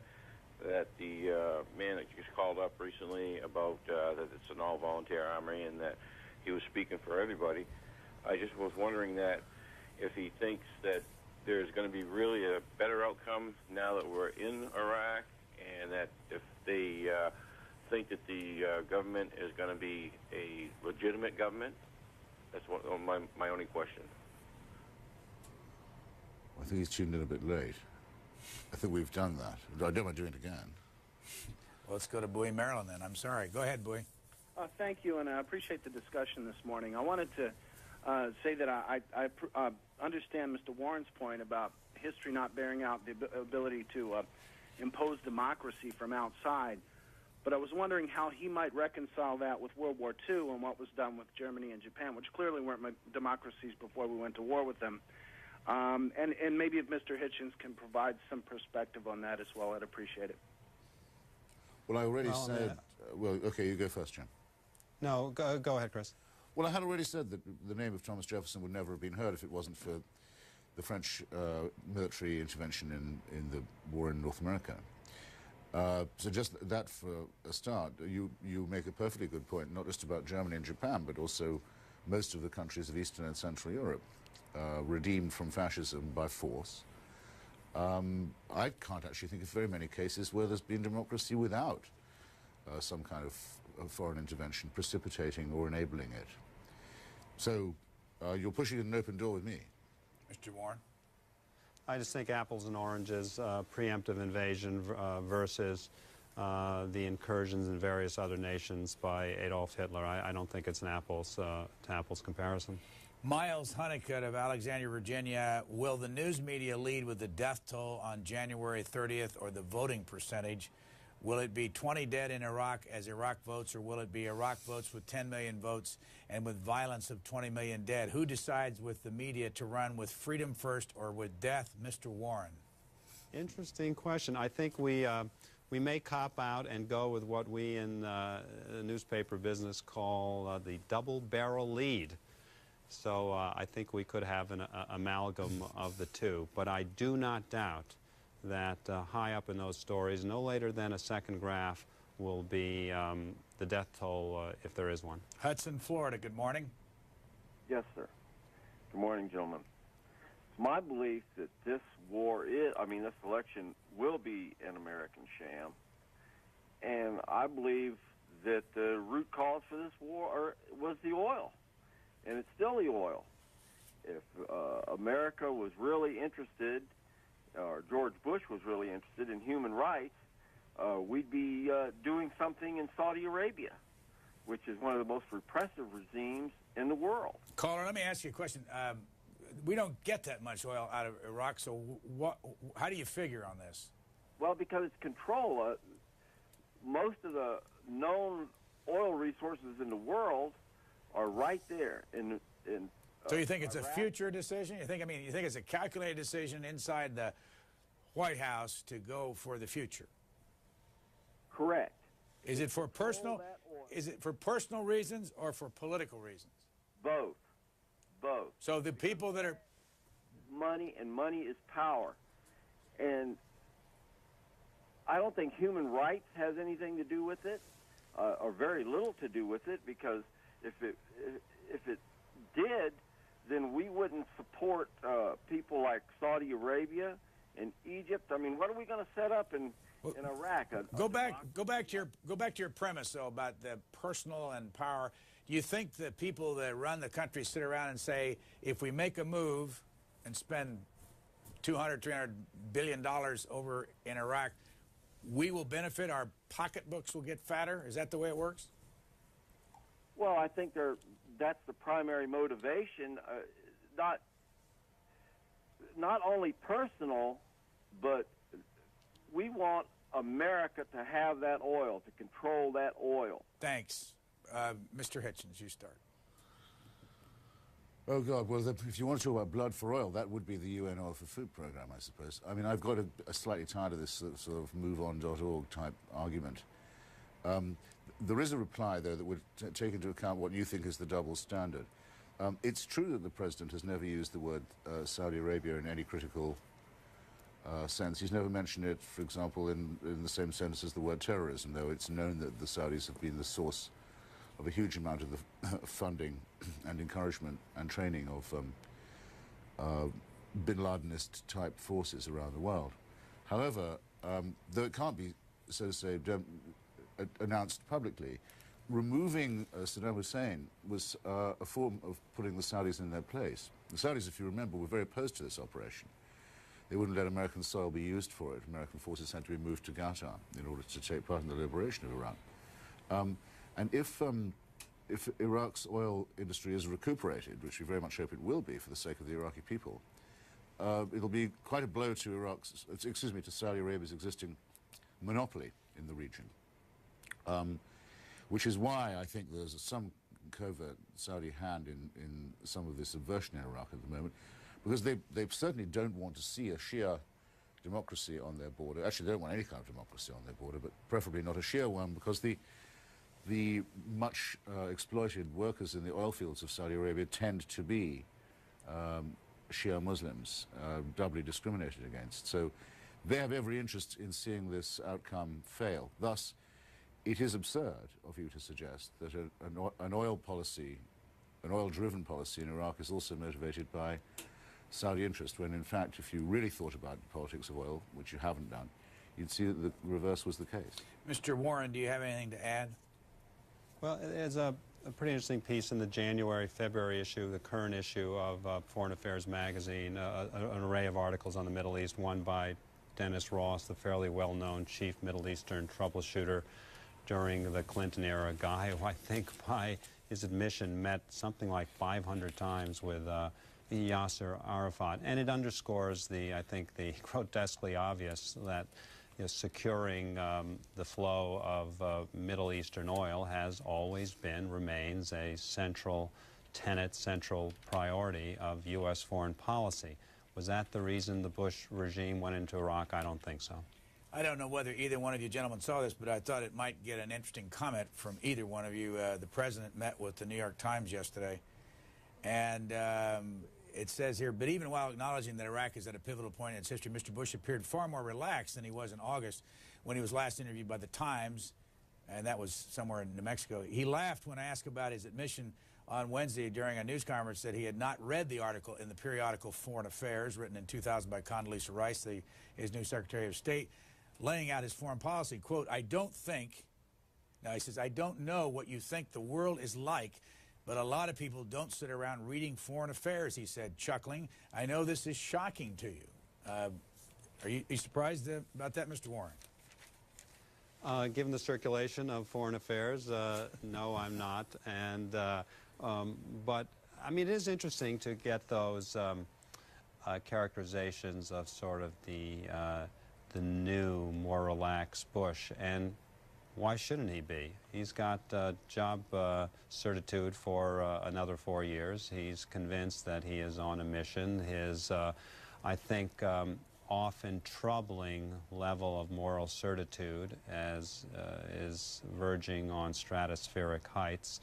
that the man that just called up recently about that it's an all-volunteer army and that he was speaking for everybody. I just was wondering that if he thinks that there's going to be really a better outcome now that we're in Iraq, and that if they think that the government is going to be a legitimate government. That's my only question. I think he's tuned in a bit late. I think we've done that. I don't want to do it again. Well, let's go to Bowie, Maryland, then. I'm sorry. Go ahead, Bowie. Thank you, and I appreciate the discussion this morning. I wanted to say that I understand Mr. Warren's point about history not bearing out the ability to impose democracy from outside, but I was wondering how he might reconcile that with World War II and what was done with Germany and Japan, which clearly weren't democracies before we went to war with them. And maybe if Mr. Hitchens can provide some perspective on that as well, I'd appreciate it. Well, I already said... well, okay, you go first, Jim. No, go ahead, Chris. Well, I had already said that the name of Thomas Jefferson would never have been heard if it wasn't for the French military intervention in the war in North America. So just that for a start, you make a perfectly good point, not just about Germany and Japan, but also most of the countries of Eastern and Central Europe. redeemed from fascism by force. I can't actually think of very many cases where there's been democracy without some kind of foreign intervention precipitating or enabling it. So you're pushing an open door with me. Mr. Warren? I just think apples and oranges, preemptive invasion versus the incursions in various other nations by Adolf Hitler. I don't think it's an apples to apples comparison. Miles Honeycutt of Alexandria, Virginia. Will the news media lead with the death toll on January 30th or the voting percentage? Will it be 20 dead in Iraq as Iraq votes, or will it be Iraq votes with 10 million votes and with violence of 20 million dead? Who decides with the media to run with freedom first or with death? Mr. Warren. Interesting question. I think we may cop out and go with what we in the newspaper business call the double-barrel lead. So I think we could have an amalgam of the two. But I do not doubt that high up in those stories, no later than a second graph, will be the death toll, if there is one. Hudson, Florida, good morning. Yes, sir. Good morning, gentlemen. It's my belief that this war is, this election will be an American sham. And I believe that the root cause for this war was the oil. And it's still the oil. If America was really interested, or George Bush was really interested in human rights, we'd be doing something in Saudi Arabia, which is one of the most repressive regimes in the world. Caller, let me ask you a question. We don't get that much oil out of Iraq, so how do you figure on this? Well, because it's control. Most of the known oil resources in the world are right there in so you think it's Iraq. a future decision? You think it's a calculated decision inside the White House to go for the future? Correct. Is it for personal? Is it for personal reasons or for political reasons? Both. Both. So the people that are money, and money is power, and I don't think human rights has anything to do with it, or very little to do with it, because if it did, then we wouldn't support people like Saudi Arabia and Egypt. I mean, what are we going to set up in Iraq? Go back to your premise though about the personal and power. Do you think the people that run the country sit around and say, if we make a move and spend $200–300 billion over in Iraq, we will benefit, our pocketbooks will get fatter? Is that the way it works? Well, I think that's the primary motivation, not only personal, but we want America to have that oil, to control that oil. Thanks. Mr. Hitchens, you start. Oh, God, well, if you want to talk about blood for oil, that would be the UN Oil for Food program, I suppose. I mean, I've got a slightly tired of this sort of moveon.org type argument. There is a reply, though, that would take into account what you think is the double standard. It's true that the president has never used the word Saudi Arabia in any critical sense. He's never mentioned it, for example, in the same sense as the word terrorism, though it's known that the Saudis have been the source of a huge amount of the funding and encouragement and training of bin Ladenist-type forces around the world. However, though it can't be, so to say, announced publicly, removing Saddam Hussein was a form of putting the Saudis in their place. The Saudis, if you remember, were very opposed to this operation. They wouldn't let American soil be used for it. American forces had to be moved to Qatar in order to take part in the liberation of Iraq. And if Iraq's oil industry is recuperated, which we very much hope it will be for the sake of the Iraqi people, it'll be quite a blow to to Saudi Arabia's existing monopoly in the region. Which is why I think there's some covert Saudi hand in some of this subversion in Iraq at the moment, because they certainly don't want to see a Shia democracy on their border. Actually, they don't want any kind of democracy on their border, but preferably not a Shia one, because the much exploited workers in the oil fields of Saudi Arabia tend to be Shia Muslims, doubly discriminated against. So they have every interest in seeing this outcome fail. Thus, it is absurd of you to suggest that an oil policy an oil-driven policy in Iraq is also motivated by Saudi interest, when in fact, if you really thought about the politics of oil, which you haven't done, you'd see that the reverse was the case. Mr. Warren, do you have anything to add? Well, there's a pretty interesting piece in the January-February issue, the current issue of Foreign Affairs magazine, an array of articles on the Middle East, one by Dennis Ross, the fairly well-known chief Middle Eastern troubleshooter during the Clinton era, a guy who I think by his admission met something like 500 times with Yasser Arafat. And it underscores I think the grotesquely obvious that securing the flow of Middle Eastern oil has always been, remains a central tenet, central priority of U.S. foreign policy. Was that the reason the Bush regime went into Iraq? I don't think so. I don't know whether either one of you gentlemen saw this, but I thought it might get an interesting comment from either one of you. The president met with the New York Times yesterday, and it says here, but even while acknowledging that Iraq is at a pivotal point in its history, Mr. Bush appeared far more relaxed than he was in August when he was last interviewed by the Times, and that was somewhere in New Mexico. He laughed when asked about his admission on Wednesday during a news conference that he had not read the article in the periodical Foreign Affairs, written in 2000 by Condoleezza Rice, his new Secretary of State, laying out his foreign policy. Quote, I don't think, now he says, I don't know what you think the world is like, but a lot of people don't sit around reading Foreign Affairs, he said, chuckling. I know this is shocking to you. Are you surprised about that, Mr. Warren? Given the circulation of Foreign Affairs, no, I'm not. And but I mean, it is interesting to get those characterizations of sort of the new, more relaxed Bush. And why shouldn't he be? He's got job certitude for another 4 years. He's convinced that he is on a mission. His, I think, often troubling level of moral certitude is verging on stratospheric heights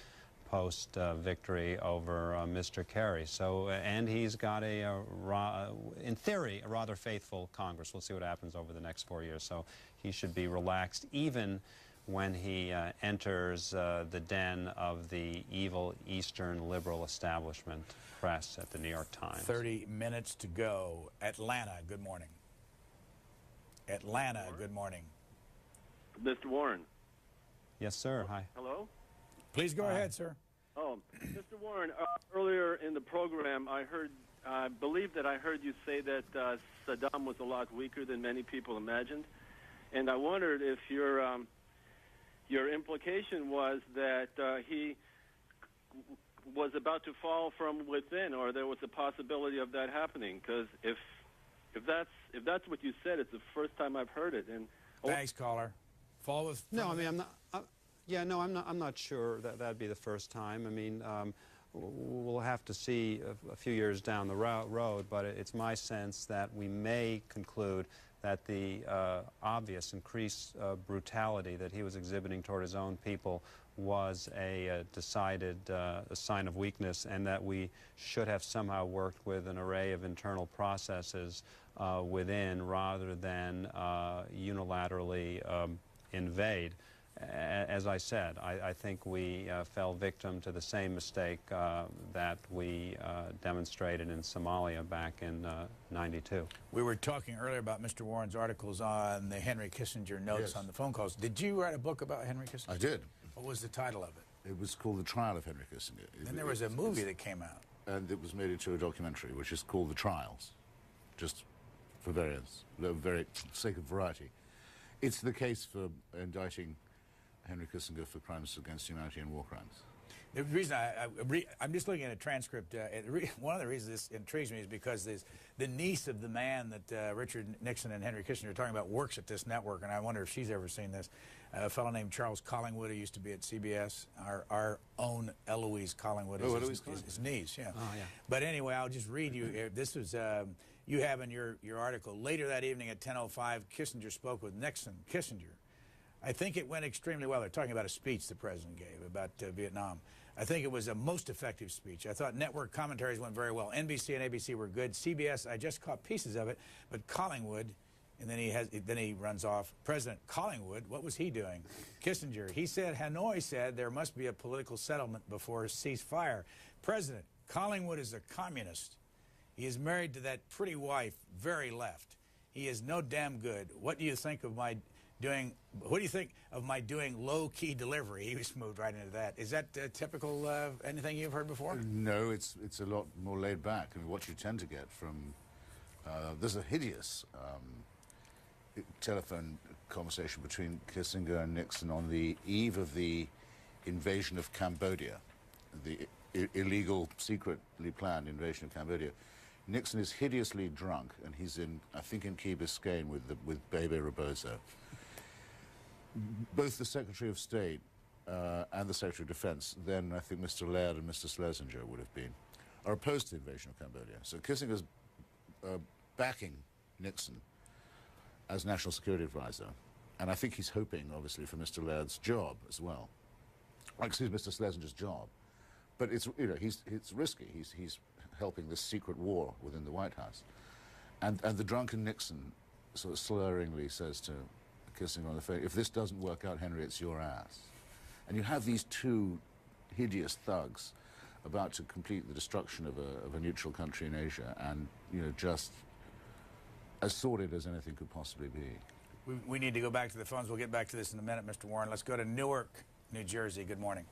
post victory over Mr. Kerry. So, and he's got in theory, a rather faithful Congress. We'll see what happens over the next 4 years. So he should be relaxed even when he enters the den of the evil Eastern liberal establishment press at the New York Times. 30 minutes to go. Atlanta, good morning. Atlanta, good morning. Mr. Warren. Yes, sir. Hi. Hello? Please go ahead, sir. Oh, Mr. Warren, earlier in the program, I believe that I heard you say that Saddam was a lot weaker than many people imagined, and I wondered if your implication was that he was about to fall from within, or there was a possibility of that happening. Because if that's what you said, it's the first time I've heard it. And thanks, caller. Fall with no, I mean I'm not. Yeah, no, I'm not sure that that'd be the first time. I mean, we'll have to see a few years down the road, but it's my sense that we may conclude that the obvious increased brutality that he was exhibiting toward his own people was a decided sign of weakness, and that we should have somehow worked with an array of internal processes within rather than unilaterally invade. As I said, I think we fell victim to the same mistake that we demonstrated in Somalia back in '92. We were talking earlier about Mr. Warren's articles on the Henry Kissinger notes on the phone calls. Did you write a book about Henry Kissinger? I did. What was the title of it? It was called The Trial of Henry Kissinger. And there was a movie that came out. And it was made into a documentary, which is called The Trials, just for very sake of variety. It's the case for indicting Henry Kissinger for crimes against humanity and war crimes. The reason I'm just looking at a transcript. One of the reasons this intrigues me is because the niece of the man that Richard Nixon and Henry Kissinger are talking about works at this network, and I wonder if she's ever seen this. A fellow named Charles Collingwood, who used to be at CBS, our own Eloise Collingwood is his niece. Yeah. Oh, yeah. But anyway, I'll just read you. This was you have in your article. Later that evening at 10:05, Kissinger spoke with Kissinger. I think it went extremely well. They're talking about a speech the president gave about Vietnam. I think it was a most effective speech. I thought network commentaries went very well. NBC and ABC were good. CBS, I just caught pieces of it, but Collingwood And then he runs off. President Collingwood, what was he doing? Kissinger, he said, Hanoi said there must be a political settlement before a ceasefire. President Collingwood is a communist. He is married to that pretty wife, very left. He is no damn good. What do you think of my doing? What do you think of my doing low-key delivery? He was moved right into that. Is that typical of anything you've heard before? No, it's a lot more laid back. I mean, what you tend to get from there's a hideous telephone conversation between Kissinger and Nixon on the eve of the invasion of Cambodia, the illegal, secretly planned invasion of Cambodia. Nixon is hideously drunk, and he's I think in Key Biscayne with Bebe Rebozo. Both the Secretary of State and the Secretary of Defense, then I think Mr. Laird and Mr. Schlesinger would have been, are opposed to the invasion of Cambodia. So Kissinger's backing Nixon as National Security Advisor, and I think he's hoping, obviously, for Mr. Laird's job as well. Excuse Mr. Schlesinger's job, but it's it's risky. He's helping this secret war within the White House, and the drunken Nixon sort of slurringly says to Kissinger on the phone, "If this doesn't work out, Henry, it's your ass." And you have these two hideous thugs about to complete the destruction of a neutral country in Asia, and just as sordid as anything could possibly be. We need to go back to the phones. We'll get back to this in a minute, Mr. Warren. Let's go to Newark, New Jersey. Good morning.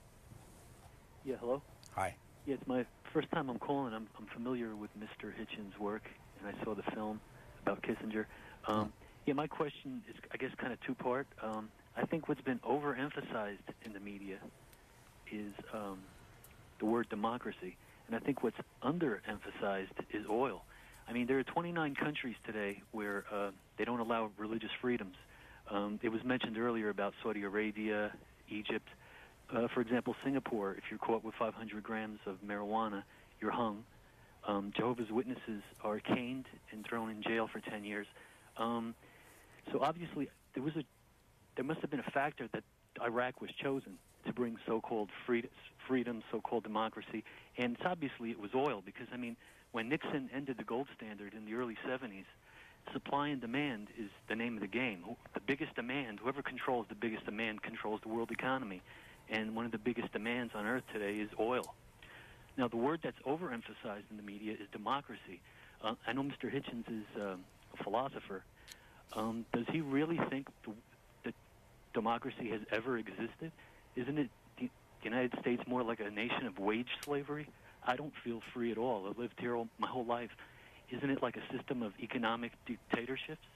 Yeah, hello? Hi. Yeah, it's my first time I'm calling. I'm familiar with Mr. Hitchens' work, and I saw the film about Kissinger. Yeah, my question is, I guess, kind of two-part. I think what's been overemphasized in the media is the word democracy, and I think what's underemphasized is oil. I mean, there are 29 countries today where they don't allow religious freedoms. It was mentioned earlier about Saudi Arabia, Egypt. For example, Singapore, if you're caught with 500 grams of marijuana, you're hung. Jehovah's Witnesses are caned and thrown in jail for 10 years. So obviously, there must have been a factor that Iraq was chosen to bring so-called freedom, so-called democracy, and it's obviously it was oil, because, I mean, when Nixon ended the gold standard in the early 70s, supply and demand is the name of the game. The biggest demand, whoever controls the biggest demand controls the world economy, and one of the biggest demands on earth today is oil. Now, the word that's overemphasized in the media is democracy. I know Mr. Hitchens is a philosopher. Does he really think that democracy has ever existed? Isn't it the United States more like a nation of wage slavery? I don't feel free at all. I've lived here my whole life. Isn't it like a system of economic dictatorships?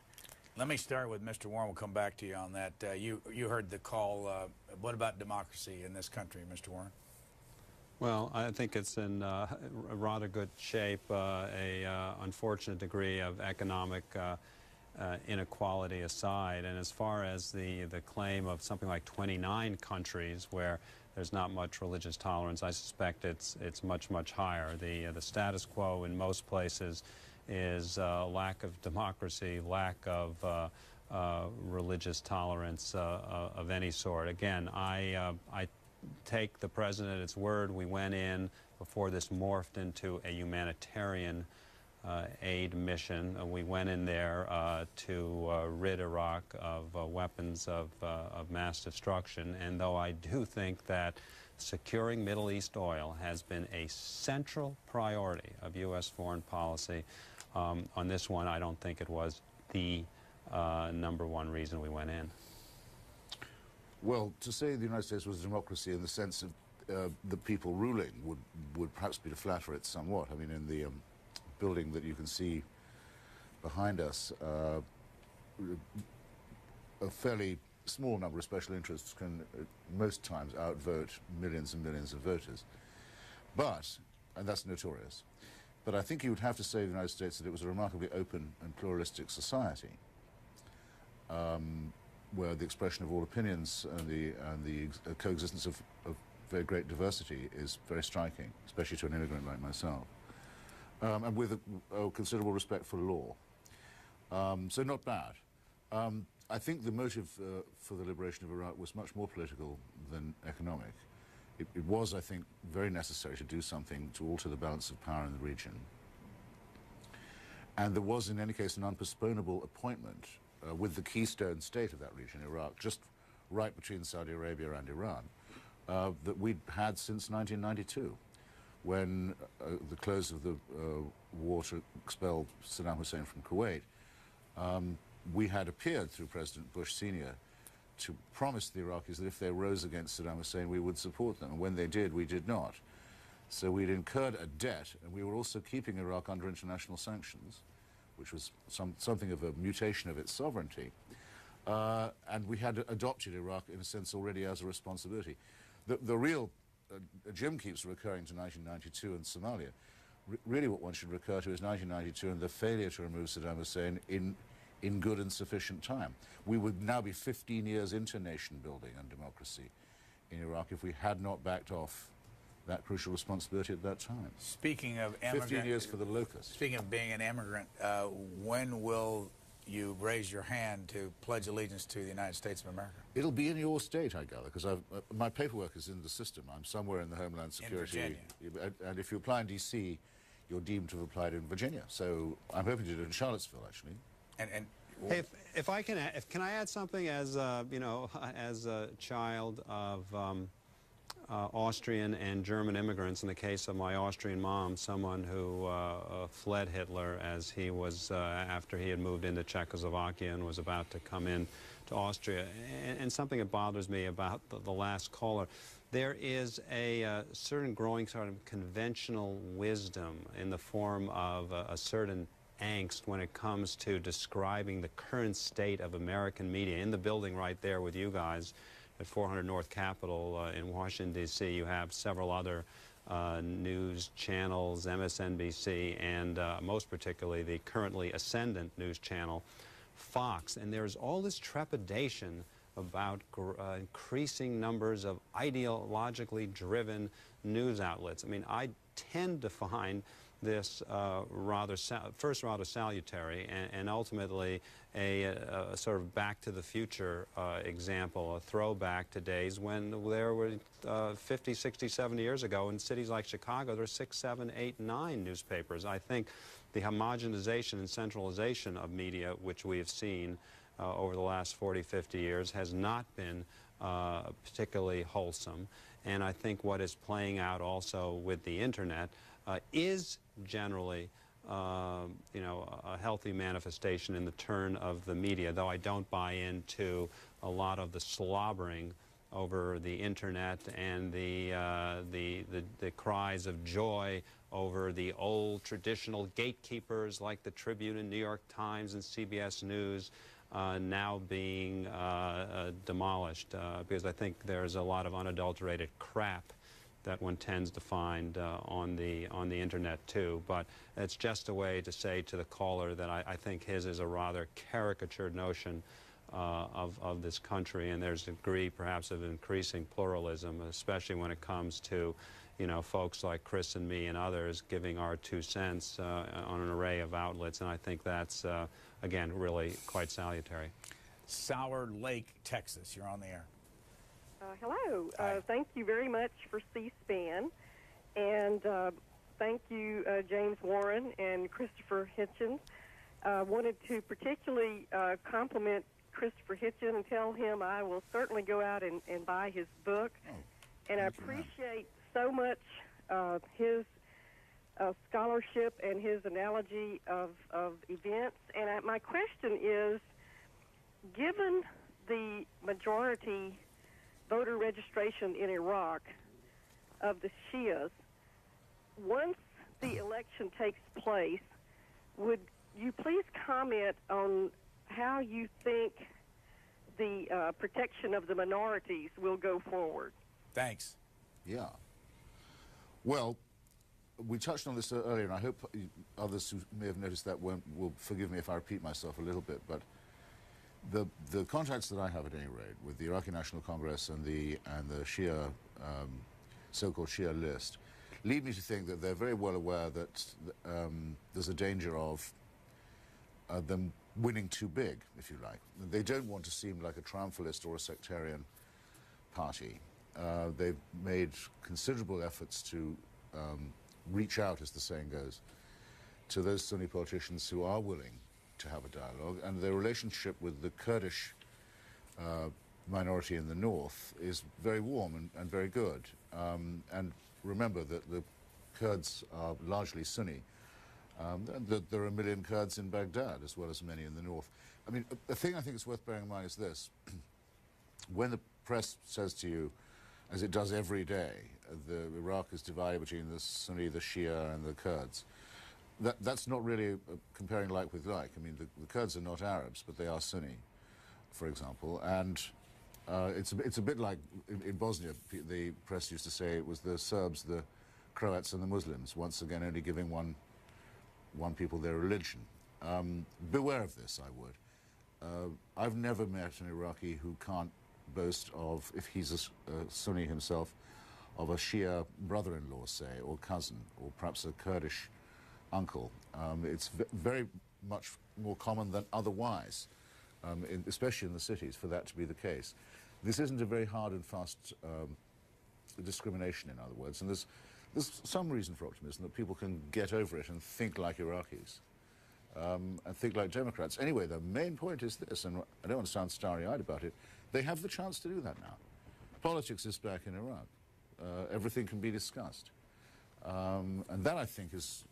Let me start with Mr. Warren. We'll come back to you on that. You heard the call. What about democracy in this country, Mr. Warren? Well, I think it's in rather good shape, unfortunate degree of economic inequality aside. And as far as the claim of something like 29 countries where there's not much religious tolerance, I suspect it's much, much higher. The status quo in most places is lack of democracy, lack of religious tolerance of any sort. Again, I take the president at his word. We went in before this morphed into a humanitarian aid mission. We went in there to rid Iraq of weapons of mass destruction. And though I do think that securing Middle East oil has been a central priority of U.S. foreign policy, on this one I don't think it was the number one reason we went in. Well, to say the United States was a democracy in the sense of the people ruling would perhaps be to flatter it somewhat. I mean, in the building that you can see behind us, a fairly small number of special interests can most times outvote millions and millions of voters. But, and that's notorious, but I think you would have to say of the United States that it was a remarkably open and pluralistic society, where the expression of all opinions and the coexistence of very great diversity is very striking, especially to an immigrant like myself. And with a considerable respect for law. So not bad. I think the motive for the liberation of Iraq was much more political than economic. It was, I think, very necessary to do something to alter the balance of power in the region. And there was, in any case, an unpostponable appointment with the keystone state of that region, Iraq, just right between Saudi Arabia and Iran, that we'd had since 1992, when the close of the war to expel Saddam Hussein from Kuwait. We had appeared through President Bush Sr. to promise the Iraqis that if they rose against Saddam Hussein, we would support them. And when they did, we did not. So we'd incurred a debt, and we were also keeping Iraq under international sanctions, which was something of a mutation of its sovereignty. And we had adopted Iraq, in a sense, already as a responsibility. The real, Jim keeps recurring to 1992 and Somalia. Really what one should recur to is 1992 and the failure to remove Saddam Hussein in good and sufficient time. We would now be 15 years into nation building and democracy in Iraq if we had not backed off that crucial responsibility at that time. Speaking of immigrant, 15 years for the locust. Speaking of being an immigrant, when will you raise your hand to pledge allegiance to the United States of America? It'll be in your state, I gather, because my paperwork is in the system. I'm somewhere in the Homeland Security. In Virginia. And if you apply in D.C., you're deemed to have applied in Virginia. So I'm hoping to do it in Charlottesville, actually. Hey, if I can, can I add something as you know, as a child of Austrian and German immigrants? In the case of my Austrian mom, someone who fled Hitler as he was after he had moved into Czechoslovakia and was about to come in to Austria. And something that bothers me about the last caller, there is a certain growing sort of conventional wisdom in the form of a certain angst when it comes to describing the current state of American media. In the building right there with you guys at 400 North Capitol in Washington, D.C., you have several other news channels, MSNBC, and most particularly the currently ascendant news channel, Fox. And there's all this trepidation about increasing numbers of ideologically driven news outlets. I mean, I tend to find this first rather salutary and ultimately a sort of back to the future example, a throwback to days when there were 50, 60, 70 years ago in cities like Chicago, there were 6, 7, 8, 9 newspapers. I think the homogenization and centralization of media, which we have seen over the last 40, 50 years, has not been particularly wholesome. And I think what is playing out also with the Internet is generally, you know, a healthy manifestation in the turn of the media, though I don't buy into a lot of the slobbering over the Internet and the cries of joy over the old traditional gatekeepers like the Tribune and New York Times and CBS News now being demolished, because I think there's a lot of unadulterated crap that one tends to find on the Internet too. But it's just a way to say to the caller that I think his is a rather caricatured notion of this country, and there's a degree perhaps of increasing pluralism, especially when it comes to, you know, folks like Chris and me and others giving our 2 cents on an array of outlets, and I think that's again really quite salutary. Sour Lake, Texas, you're on the air. Hello. Thank you very much for C-SPAN, and thank you, James Warren and Christopher Hitchens. Wanted to particularly compliment Christopher Hitchens and tell him I will certainly go out and buy his book. And I appreciate so much his scholarship and his analogy of events. And my question is, given the majority voter registration in Iraq of the Shias, once the election takes place, would you please comment on how you think the protection of the minorities will go forward? Thanks. Yeah. Well, we touched on this earlier, and I hope others who may have noticed that will forgive me if I repeat myself a little bit, but the contacts that I have at any rate with the Iraqi National Congress and the Shia, so-called Shia list, lead me to think that they're very well aware that there's a danger of them winning too big, if you like. They don't want to seem like a triumphalist or a sectarian party. They've made considerable efforts to reach out, as the saying goes, to those Sunni politicians who are willing to have a dialogue, and the relationship with the Kurdish minority in the north is very warm and very good. And remember that the Kurds are largely Sunni. There are 1 million Kurds in Baghdad, as well as many in the north. I mean, the thing I think is worth bearing in mind is this. When the press says to you, as it does every day, Iraq is divided between the Sunni, the Shia, and the Kurds, that's not really comparing like with like. I mean, the Kurds are not Arabs, but they are Sunni, for example. And it's a bit like in Bosnia, the press used to say it was the Serbs, the Croats, and the Muslims, once again only giving one people their religion. Beware of this, I would. I've never met an Iraqi who can't boast of, if he's a Sunni himself, of a Shia brother-in-law, say, or cousin, or perhaps a Kurdish uncle. It's very much more common than otherwise, especially in the cities, for that to be the case. This isn't a very hard and fast discrimination, in other words, and there's some reason for optimism that people can get over it and think like Iraqis, and think like Democrats. Anyway, the main point is this, and I don't want to sound starry-eyed about it, they have the chance to do that now. Politics is back in Iraq. Everything can be discussed. And that, I think, is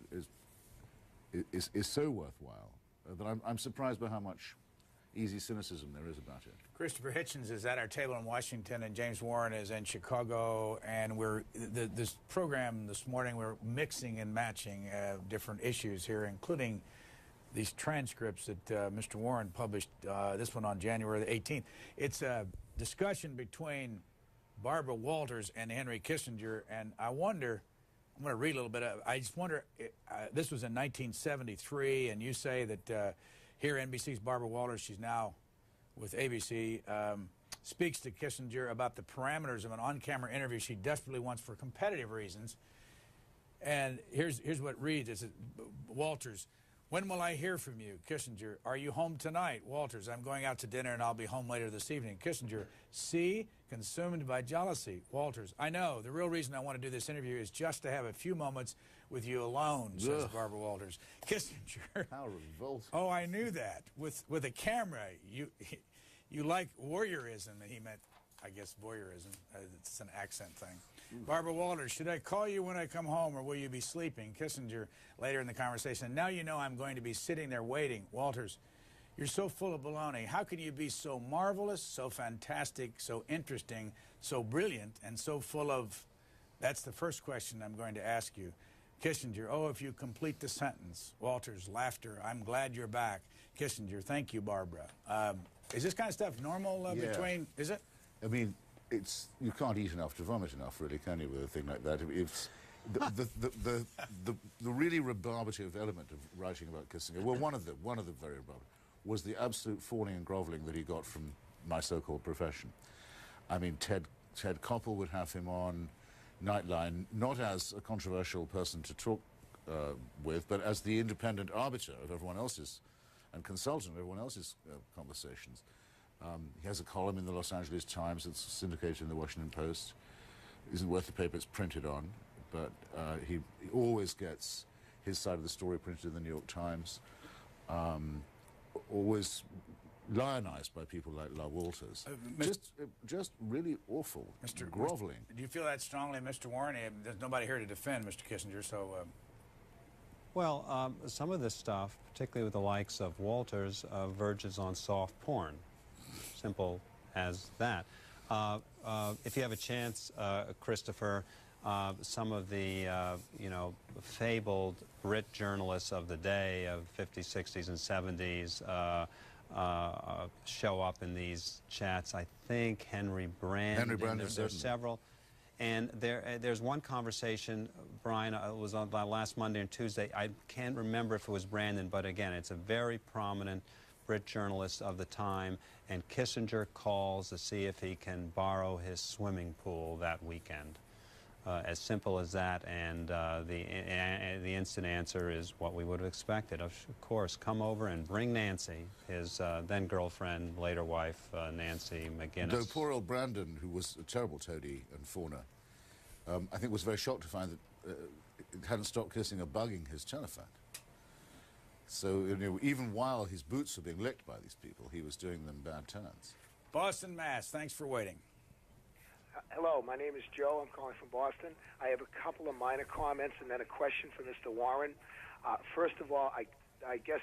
so worthwhile that I'm surprised by how much easy cynicism there is about it. Christopher Hitchens is at our table in Washington, and James Warren is in Chicago, and this program this morning, we're mixing and matching different issues here, including these transcripts that Mr. Warren published, this one on January the 18th. It's a discussion between Barbara Walters and Henry Kissinger, and I wonder, I'm going to read a little bit of, I just wonder, this was in 1973, and you say that here NBC's Barbara Walters, she's now with ABC, speaks to Kissinger about the parameters of an on-camera interview she desperately wants for competitive reasons. And here's what it reads. It's Walters, when will I hear from you? Kissinger, are you home tonight? Walters, I'm going out to dinner and I'll be home later this evening. Kissinger, see, consumed by jealousy. Walters, I know. The real reason I want to do this interview is just to have a few moments with you alone, says Barbara Walters. Kissinger. How revolting. Oh, I knew that. With a camera, you like voyeurism. He meant, I guess, voyeurism. It's an accent thing. Barbara Walters, should I call you when I come home, or will you be sleeping? Kissinger, later in the conversation, now you know I'm going to be sitting there waiting. Walters, you're so full of baloney. How can you be so marvelous, so fantastic, so interesting, so brilliant, and so full of... That's the first question I'm going to ask you. Kissinger, oh, if you complete the sentence. Walters, laughter, I'm glad you're back. Kissinger, thank you, Barbara. Is this kind of stuff normal between... Is it? I mean... you can't eat enough to vomit enough, really, can you, with a thing like that? It's the really rebarbative element of writing about Kissinger, well, one of the very rebarbative, was the absolute fawning and grovelling that he got from my so-called profession. I mean, Ted Koppel would have him on Nightline, not as a controversial person to talk with, but as the independent arbiter of everyone else's, and consultant of everyone else's conversations. He has a column in the Los Angeles Times that's syndicated in the Washington Post. It isn't worth the paper it's printed on, but he always gets his side of the story printed in the New York Times. Always lionized by people like La Walters. Just really awful, Mr. groveling. Do you feel that strongly, Mr. Warren? There's nobody here to defend Mr. Kissinger, so... Well, some of this stuff, particularly with the likes of Walters, verges on soft porn. Simple as that. If you have a chance, Christopher, some of the, fabled Brit journalists of the day, of 50s, 60s, and 70s, show up in these chats. I think Henry Brandon. There's several. And there's one conversation, Brian, it was on last Monday and Tuesday. I can't remember if it was Brandon, but again, it's a very prominent Brit journalist of the time, and Kissinger calls to see if he can borrow his swimming pool that weekend. As simple as that, and the instant answer is what we would have expected. Of course, come over and bring Nancy, his then-girlfriend, later wife, Nancy McGinnis. Though poor old Brandon, who was a terrible toady and fawner, I think was very shocked to find that it hadn't stopped kissing or bugging his telephone. So even while his boots were being licked by these people, he was doing them bad turns. Boston, Mass. Thanks for waiting. Hello, my name is Joe. I'm calling from Boston. I have a couple of minor comments and then a question for Mr. Warren. First of all, I guess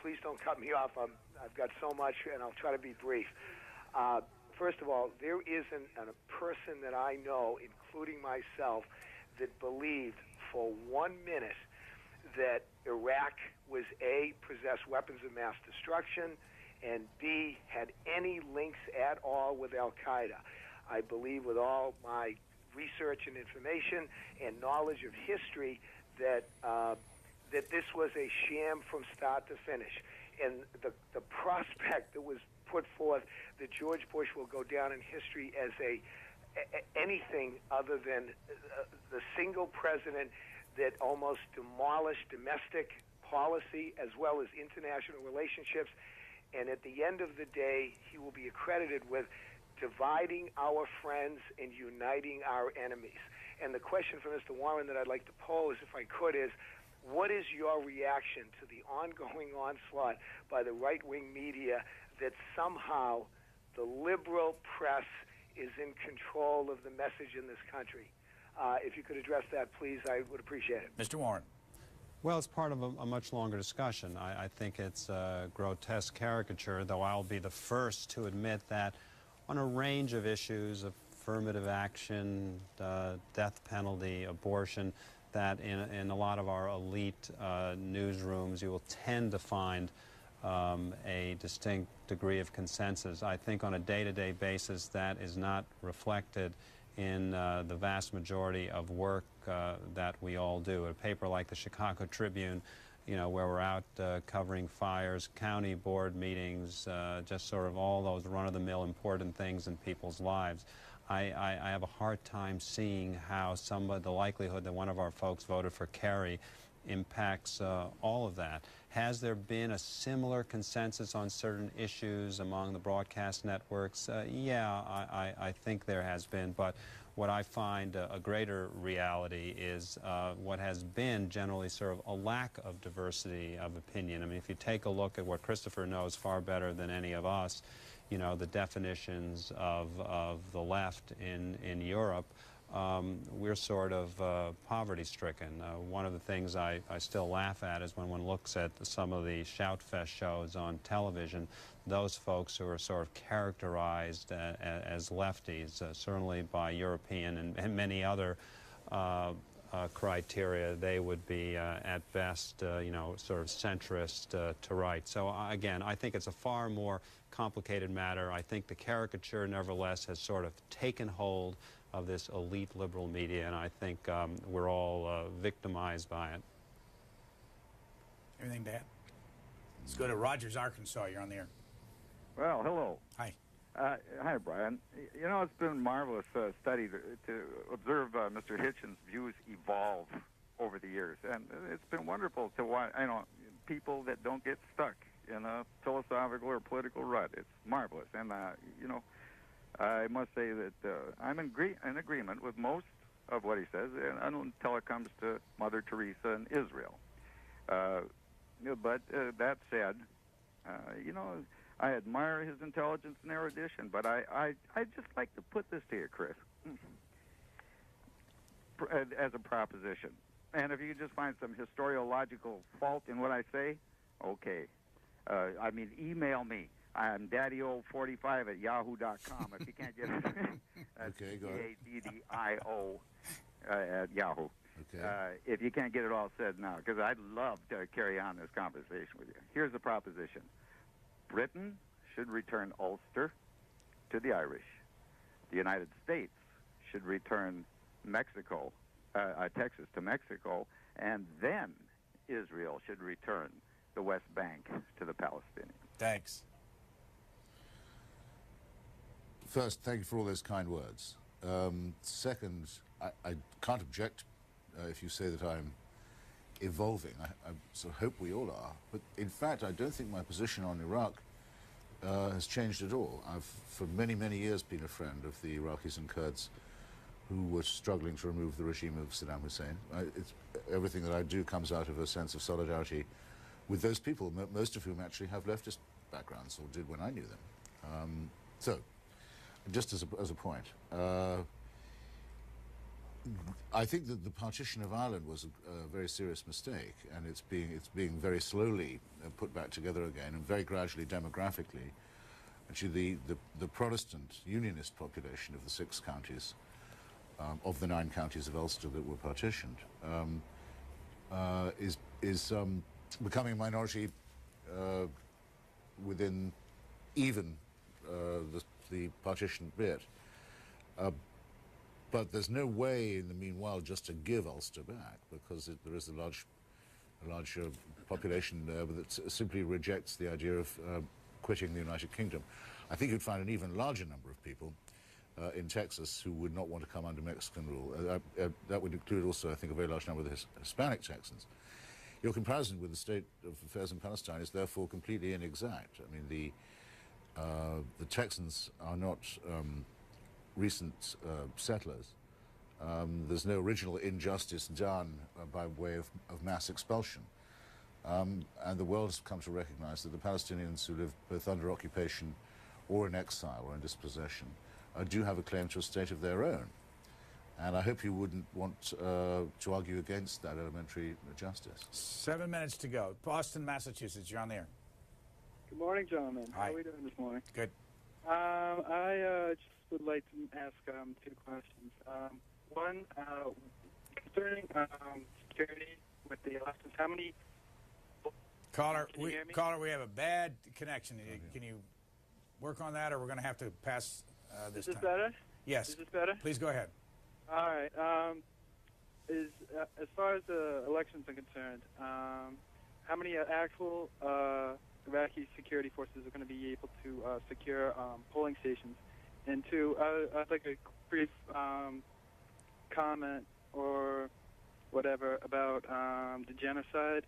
please don't cut me off. I've got so much, and I'll try to be brief. First of all, there isn't a person that I know, including myself, that believed for 1 minute that Iraq was A, possessed weapons of mass destruction, and B, had any links at all with Al-Qaeda. I believe with all my research and information and knowledge of history that that this was a sham from start to finish. And the prospect that was put forth that George Bush will go down in history as anything other than the single president that almost demolished domestic policy as well as international relationships. And at the end of the day, he will be accredited with dividing our friends and uniting our enemies. And the question for Mr. Warren that I'd like to pose, if I could, is what is your reaction to the ongoing onslaught by the right-wing media that somehow the liberal press is in control of the message in this country? If you could address that, please, I would appreciate it. Mr. Warren. Well, it's part of a much longer discussion. I think it's a grotesque caricature, though I'll be the first to admit that on a range of issues, affirmative action, death penalty, abortion, that in a lot of our elite newsrooms you will tend to find a distinct degree of consensus. I think on a day-to-day basis that is not reflected in the vast majority of work that we all do. A paper like the Chicago Tribune, you know, where we're out covering fires, county board meetings, just sort of all those run-of-the-mill important things in people's lives. I have a hard time seeing how the likelihood that one of our folks voted for Kerry impacts all of that. Has there been a similar consensus on certain issues among the broadcast networks? Yeah, I think there has been, but what I find a greater reality is what has been generally sort of a lack of diversity of opinion. I mean, if you take a look at what Christopher knows far better than any of us, you know, the definitions of the left in Europe, we're sort of poverty-stricken. One of the things I still laugh at is when one looks at some of the shout-fest shows on television, those folks who are sort of characterized as lefties, certainly by European and many other criteria, they would be at best, you know, sort of centrist to right. So again, I think it's a far more complicated matter. I think the caricature, nevertheless, has sort of taken hold of this elite liberal media, and I think we're all victimized by it. Anything to add? Let's go to Rogers, Arkansas. You're on the air. Well, hello. Hi. Hi, Brian. You know, it's been a marvelous study to observe Mr. Hitchens' views evolve over the years, and it's been wonderful to watch, you know, people that don't get stuck in a philosophical or political rut. It's marvelous, and, you know, I must say that I'm in agreement with most of what he says, until it comes to Mother Teresa and Israel. But that said, you know, I admire his intelligence and erudition, but I just like to put this to you, Chris, as a proposition. And if you could just find some historiological fault in what I say, okay. I mean, email me. I'm daddyo45@yahoo.com. If you can't get it, that's okay, go ahead. DADDIO at Yahoo. Okay. If you can't get it all said now, because I'd love to carry on this conversation with you. Here's the proposition. Britain should return Ulster to the Irish. The United States should return Mexico, Texas to Mexico, and then Israel should return the West Bank to the Palestinians. Thanks. First, thank you for all those kind words. Second, I can't object if you say that I'm evolving. I sort of hope we all are. But in fact, I don't think my position on Iraq has changed at all. I've, for many, many years, been a friend of the Iraqis and Kurds who were struggling to remove the regime of Saddam Hussein. Everything that I do comes out of a sense of solidarity with those people, most of whom actually have leftist backgrounds, or did when I knew them. So, just as a point, I think that the partition of Ireland was a very serious mistake, and it's being very slowly put back together again, and very gradually demographically. Actually, the Protestant Unionist population of the 6 counties, of the 9 counties of Ulster that were partitioned, is becoming a minority within even the partitioned bit. But there's no way in the meanwhile just to give Ulster back, because there is a large population that simply rejects the idea of quitting the United Kingdom. I think you'd find an even larger number of people in Texas who would not want to come under Mexican rule. That would include also, I think, a very large number of the Hispanic Texans. Your comparison with the state of affairs in Palestine is therefore completely inexact. I mean, the Texans are not recent settlers. There's no original injustice done by way of mass expulsion. And the world has come to recognize that the Palestinians who live both under occupation or in exile or in dispossession do have a claim to a state of their own. And I hope you wouldn't want to argue against that elementary justice. 7 minutes to go. Boston, Massachusetts, you're on the air. Good morning, gentlemen. Hi. How are we doing this morning? Good. I just would like to ask 2 questions. One, concerning security with the elections, how many... Caller, we have a bad connection. Can you work on that, or we're going to have to pass this time? Is this better? Yes. Is this better? Please go ahead. All right. As far as the elections are concerned, how many actual Iraqi security forces are going to be able to secure polling stations? And 2, I'd like a brief comment or whatever about the genocide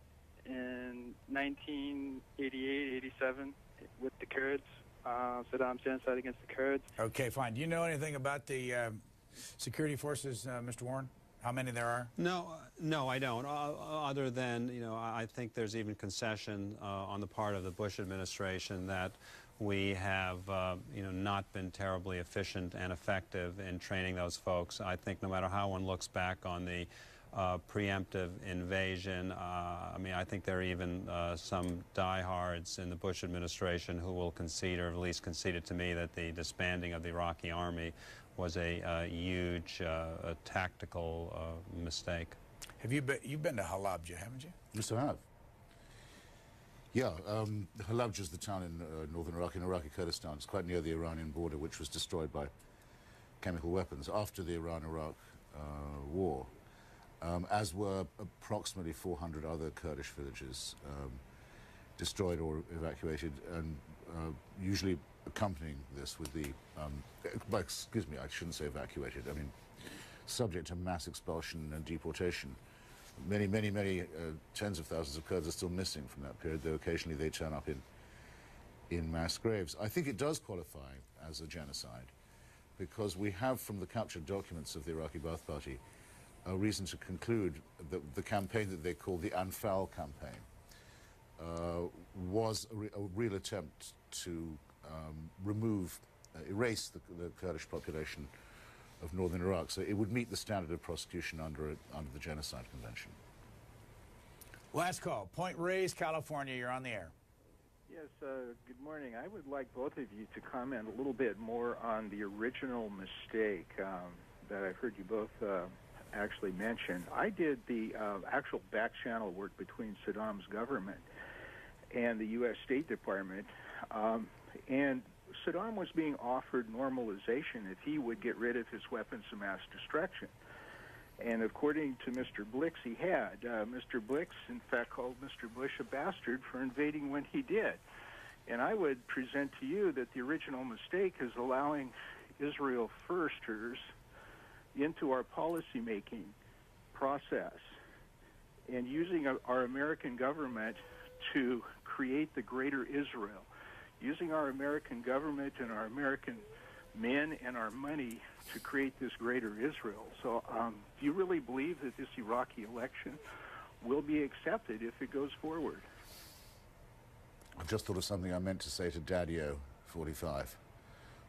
in 1988, 87 with the Kurds, Saddam's genocide against the Kurds. Okay, fine. Do you know anything about the security forces, Mr. Warren? How many there are? No, I don't. Other than, I think there's even concession on the part of the Bush administration that we have, not been terribly efficient and effective in training those folks. I think no matter how one looks back on the preemptive invasion, I think there are even some diehards in the Bush administration who will concede, or at least conceded to me, that the disbanding of the Iraqi army was a huge tactical mistake. You've been to Halabja, haven't you? Yes, I have. Yeah, Halabja is the town in northern Iraq, in Iraqi Kurdistan. It's quite near the Iranian border, which was destroyed by chemical weapons after the Iran-Iraq war, as were approximately 400 other Kurdish villages destroyed or evacuated, and usually accompanying this with the, excuse me, I shouldn't say evacuated, I mean subject to mass expulsion and deportation. Many tens of thousands of Kurds are still missing from that period, though occasionally they turn up in mass graves. I think it does qualify as a genocide, because we have, from the captured documents of the Iraqi Ba'ath Party, a reason to conclude that the campaign that they called the Anfal campaign was a real attempt to erase the Kurdish population of northern Iraq. So it would meet the standard of prosecution under the Genocide Convention. Last call. Point Reyes, California. You're on the air. Yes, good morning. I would like both of you to comment a little bit more on the original mistake that I've heard you both actually mention. I did the actual back channel work between Saddam's government and the U.S. State Department, and Saddam was being offered normalization if he would get rid of his weapons of mass destruction. And according to Mr. Blix, he had. Mr. Blix, in fact, called Mr. Bush a bastard for invading when he did. And I would present to you that the original mistake is allowing Israel firsters into our policymaking process and using our American government to create the greater Israel, using our American government and our American men and our money to create this greater Israel. So do you really believe that this Iraqi election will be accepted if it goes forward? I've just thought of something I meant to say to Daddy-O, 45,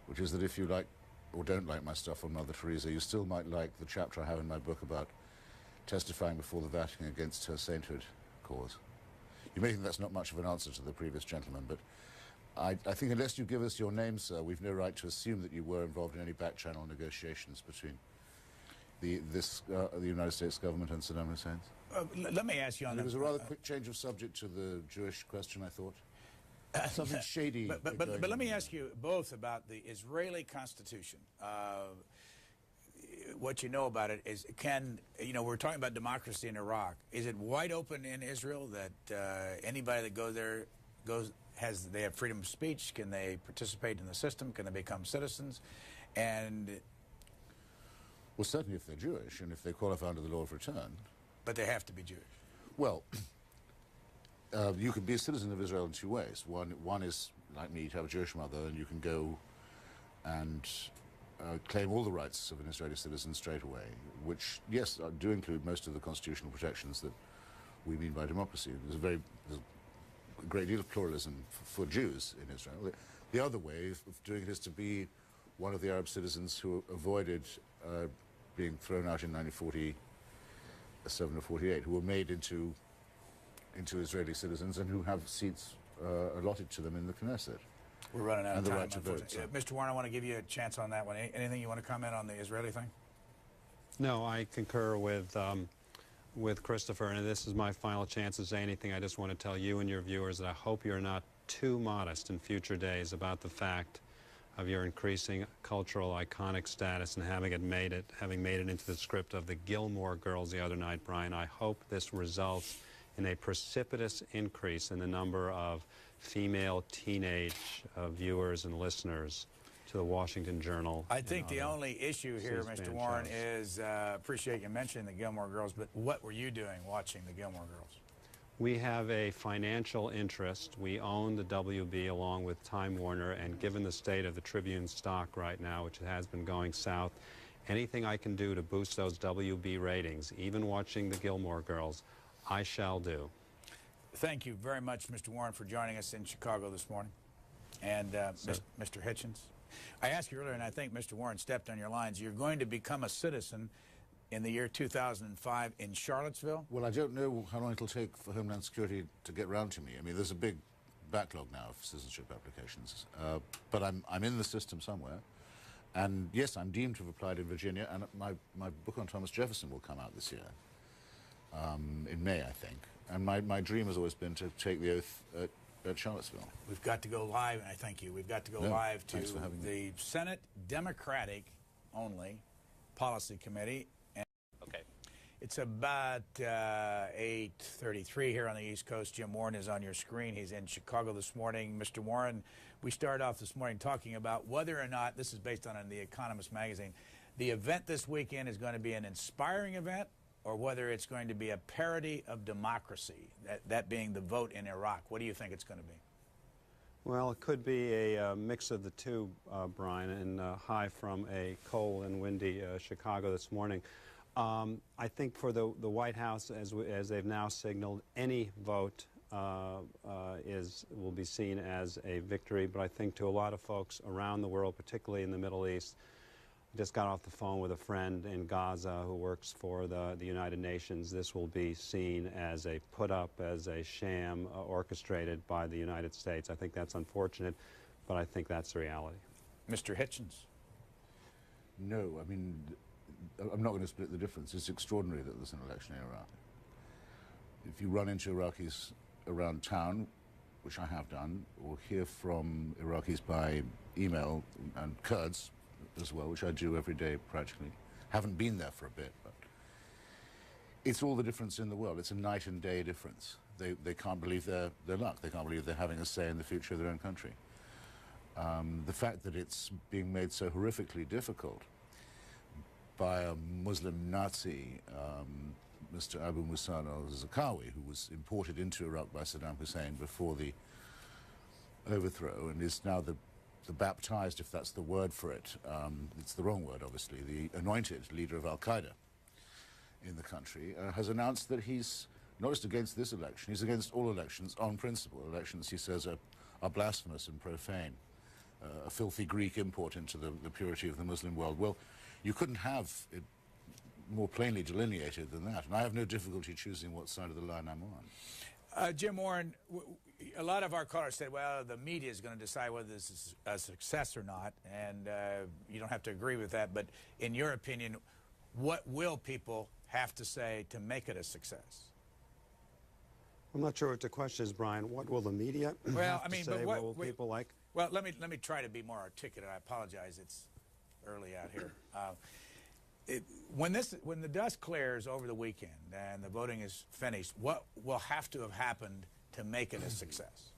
which is that if you like or don't like my stuff on Mother Teresa, you still might like the chapter I have in my book about testifying before the Vatican against her sainthood cause. You may think that's not much of an answer to the previous gentleman, but I think unless you give us your name, sir, we've no right to assume that you were involved in any back-channel negotiations between the United States government and Saddam Hussein's. Let me ask you on that. It was a rather quick change of subject to the Jewish question, I thought. Something shady. But let me ask you both about the Israeli Constitution. What you know about it is, we're talking about democracy in Iraq. Is it wide open in Israel that anybody that goes there they have freedom of speech? Can they participate in the system? Can they become citizens? And well, certainly if they're Jewish and if they qualify under the law of return. But they have to be Jewish. Well, you can be a citizen of Israel in two ways. One is, like me, to have a Jewish mother, and you can go and claim all the rights of an Israeli citizen straight away, which, yes, do include most of the constitutional protections that we mean by democracy. There's a great deal of pluralism for Jews in Israel. The other way of doing it is to be one of the Arab citizens who avoided being thrown out in 1947 or 48, who were made into Israeli citizens and who have seats allotted to them in the Knesset. We're running out of and the time. right to vote. So. Mr. Warren, I want to give you a chance on that one. Anything you want to comment on the Israeli thing? No, I concur with Christopher, and this is my final chance to say anything. I just want to tell you and your viewers that I hope you're not too modest in future days about the fact of your increasing cultural iconic status and having made it into the script of the Gilmore Girls the other night, Brian. I hope this results in a precipitous increase in the number of female teenage viewers and listeners to the Washington Journal. I think the only issue here, Mr. Warren, is, appreciate you mentioning the Gilmore Girls, but what were you doing watching the Gilmore Girls? We have a financial interest. We own the WB along with Time Warner, and given the state of the Tribune stock right now, which has been going south, anything I can do to boost those WB ratings, even watching the Gilmore Girls, I shall do. Thank you very much, Mr. Warren, for joining us in Chicago this morning. And Mr. Hitchens, I asked you earlier, and I think Mr. Warren stepped on your lines, you're going to become a citizen in the year 2005 in Charlottesville? Well, I don't know how long it'll take for Homeland Security to get round to me. I mean, there's a big backlog now of citizenship applications. But I'm in the system somewhere. And yes, I'm deemed to have applied in Virginia, and my book on Thomas Jefferson will come out this year, in May, I think. And my dream has always been to take the oath at Charlottesville. We've got to go live, and I thank you. We've got to go live to the Senate Democratic only Policy Committee. And okay. It's about 8:33 here on the East Coast. Jim Warren is on your screen. He's in Chicago this morning. Mr. Warren, we started off this morning talking about whether or not, this is based on The Economist magazine, the event this weekend is going to be an inspiring event, or whether it's going to be a parody of democracy, that being the vote in Iraq. What do you think it's going to be? Well, it could be a mix of the two, Brian, and hi from a cold and windy Chicago this morning. I think for the White House, as they've now signaled, any vote will be seen as a victory, but I think to a lot of folks around the world, particularly in the Middle East, just got off the phone with a friend in Gaza who works for the United Nations. This will be seen as a put-up, as a sham orchestrated by the United States. I think that's unfortunate, but I think that's the reality. Mr. Hitchens? No, I mean, I'm not going to split the difference. It's extraordinary that there's an election in Iraq. If you run into Iraqis around town, which I have done, or hear from Iraqis by email, and Kurds as well, which I do every day practically. Haven't been there for a bit, but it's all the difference in the world. It's a night and day difference. They can't believe their luck. They can't believe they're having a say in the future of their own country. The fact that it's being made so horrifically difficult by a Muslim Nazi, Mr. Abu Musa al-Zarqawi, who was imported into Iraq by Saddam Hussein before the overthrow and is now the baptized, if that's the word for it, it's the wrong word, obviously, the anointed leader of al-Qaeda in the country, has announced that he's not just against this election, he's against all elections on principle. Elections, he says, are blasphemous and profane, a filthy Greek import into the purity of the Muslim world. Well, you couldn't have it more plainly delineated than that, and I have no difficulty choosing what side of the line I'm on. Jim Warren, a lot of our callers said, well, the media is going to decide whether this is a success or not, and you don't have to agree with that, but in your opinion, what will people have to say to make it a success? I'm not sure what the question is, Brian. What will the media Well, have I mean, to say? but What will people like? Well, let me try to be more articulate. I apologize. It's early out here. When the dust clears over the weekend and the voting is finished, what will have to have happened to make it a success?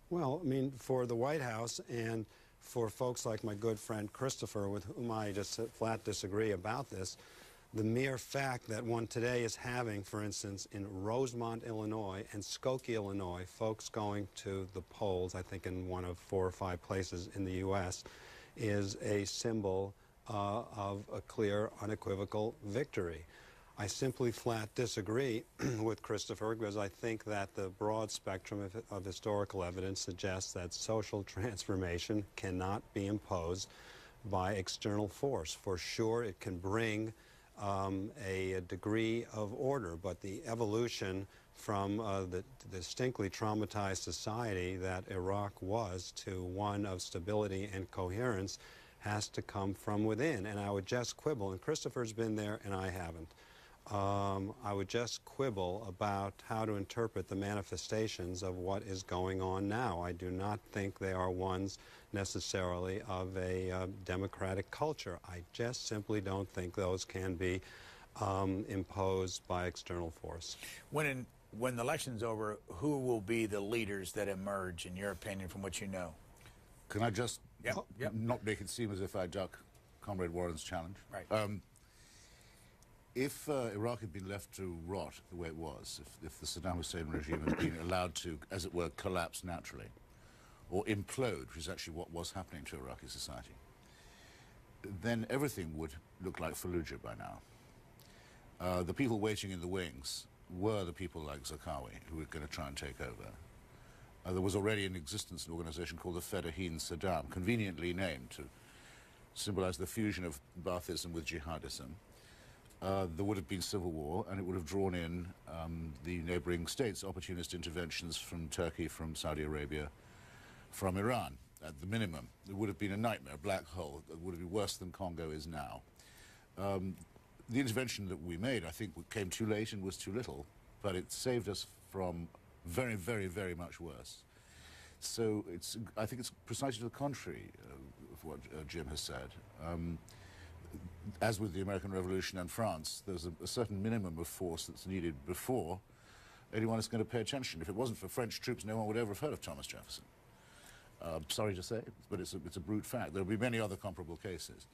Well, I mean, for the White House and for folks like my good friend Christopher, with whom I just flat disagree about this, the mere fact that one today is having, for instance, in Rosemont, Illinois, and Skokie, Illinois, folks going to the polls, I think in one of 4 or 5 places in the U.S., is a symbol of a clear, unequivocal victory. I simply flat disagree with Christopher because I think that the broad spectrum of historical evidence suggests that social transformation cannot be imposed by external force. For sure, it can bring a degree of order, but the evolution from the distinctly traumatized society that Iraq was to one of stability and coherence has to come from within. And I would just quibble, and Christopher's been there and I haven't, I would just quibble about how to interpret the manifestations of what is going on now. I do not think they are ones necessarily of a democratic culture. I just simply don't think those can be imposed by external force. When the election's over, who will be the leaders that emerge, in your opinion, from what you know? Can I just not make it seem as if I duck Comrade Warren's challenge? Right. If Iraq had been left to rot the way it was, if the Saddam Hussein regime had been allowed to, as it were, collapse naturally, or implode, which is actually what was happening to Iraqi society, then everything would look like Fallujah by now. The people waiting in the wings were the people like Zarqawi, who were going to try and take over. There was already in existence an organization called the Fedayeen Saddam, conveniently named to symbolize the fusion of Baathism with jihadism. There would have been civil war, and it would have drawn in the neighboring states, opportunist interventions from Turkey, from Saudi Arabia, from Iran, at the minimum. It would have been a nightmare, a black hole. It would have been worse than Congo is now. The intervention that we made, I think, came too late and was too little, but it saved us from very, very, very much worse. So I think it's precisely to the contrary of what Jim has said. As with the American Revolution and France, there's a certain minimum of force that's needed before anyone is going to pay attention. If it wasn't for French troops, no one would ever have heard of Thomas Jefferson. Sorry to say, but it's a brute fact. There will be many other comparable cases.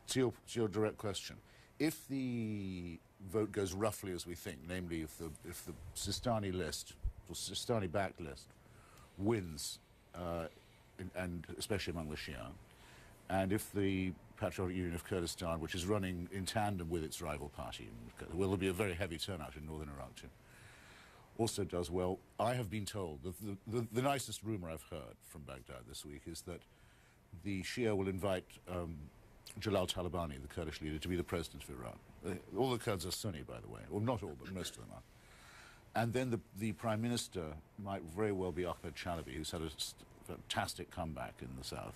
To your direct question, if the vote goes roughly as we think, namely if the Sistani list, or Sistani-backed list, wins, and especially among the Shia, and if the Patriotic Union of Kurdistan, which is running in tandem with its rival party, well, there'll be a very heavy turnout in northern Iraq too, also does well. I have been told, the nicest rumor I've heard from Baghdad this week is that the Shia will invite Jalal Talabani, the Kurdish leader, to be the president of Iran. All the Kurds are Sunni, by the way, or not all, but most of them are. And then the prime minister might very well be Ahmed Chalabi, who's had a fantastic comeback in the south,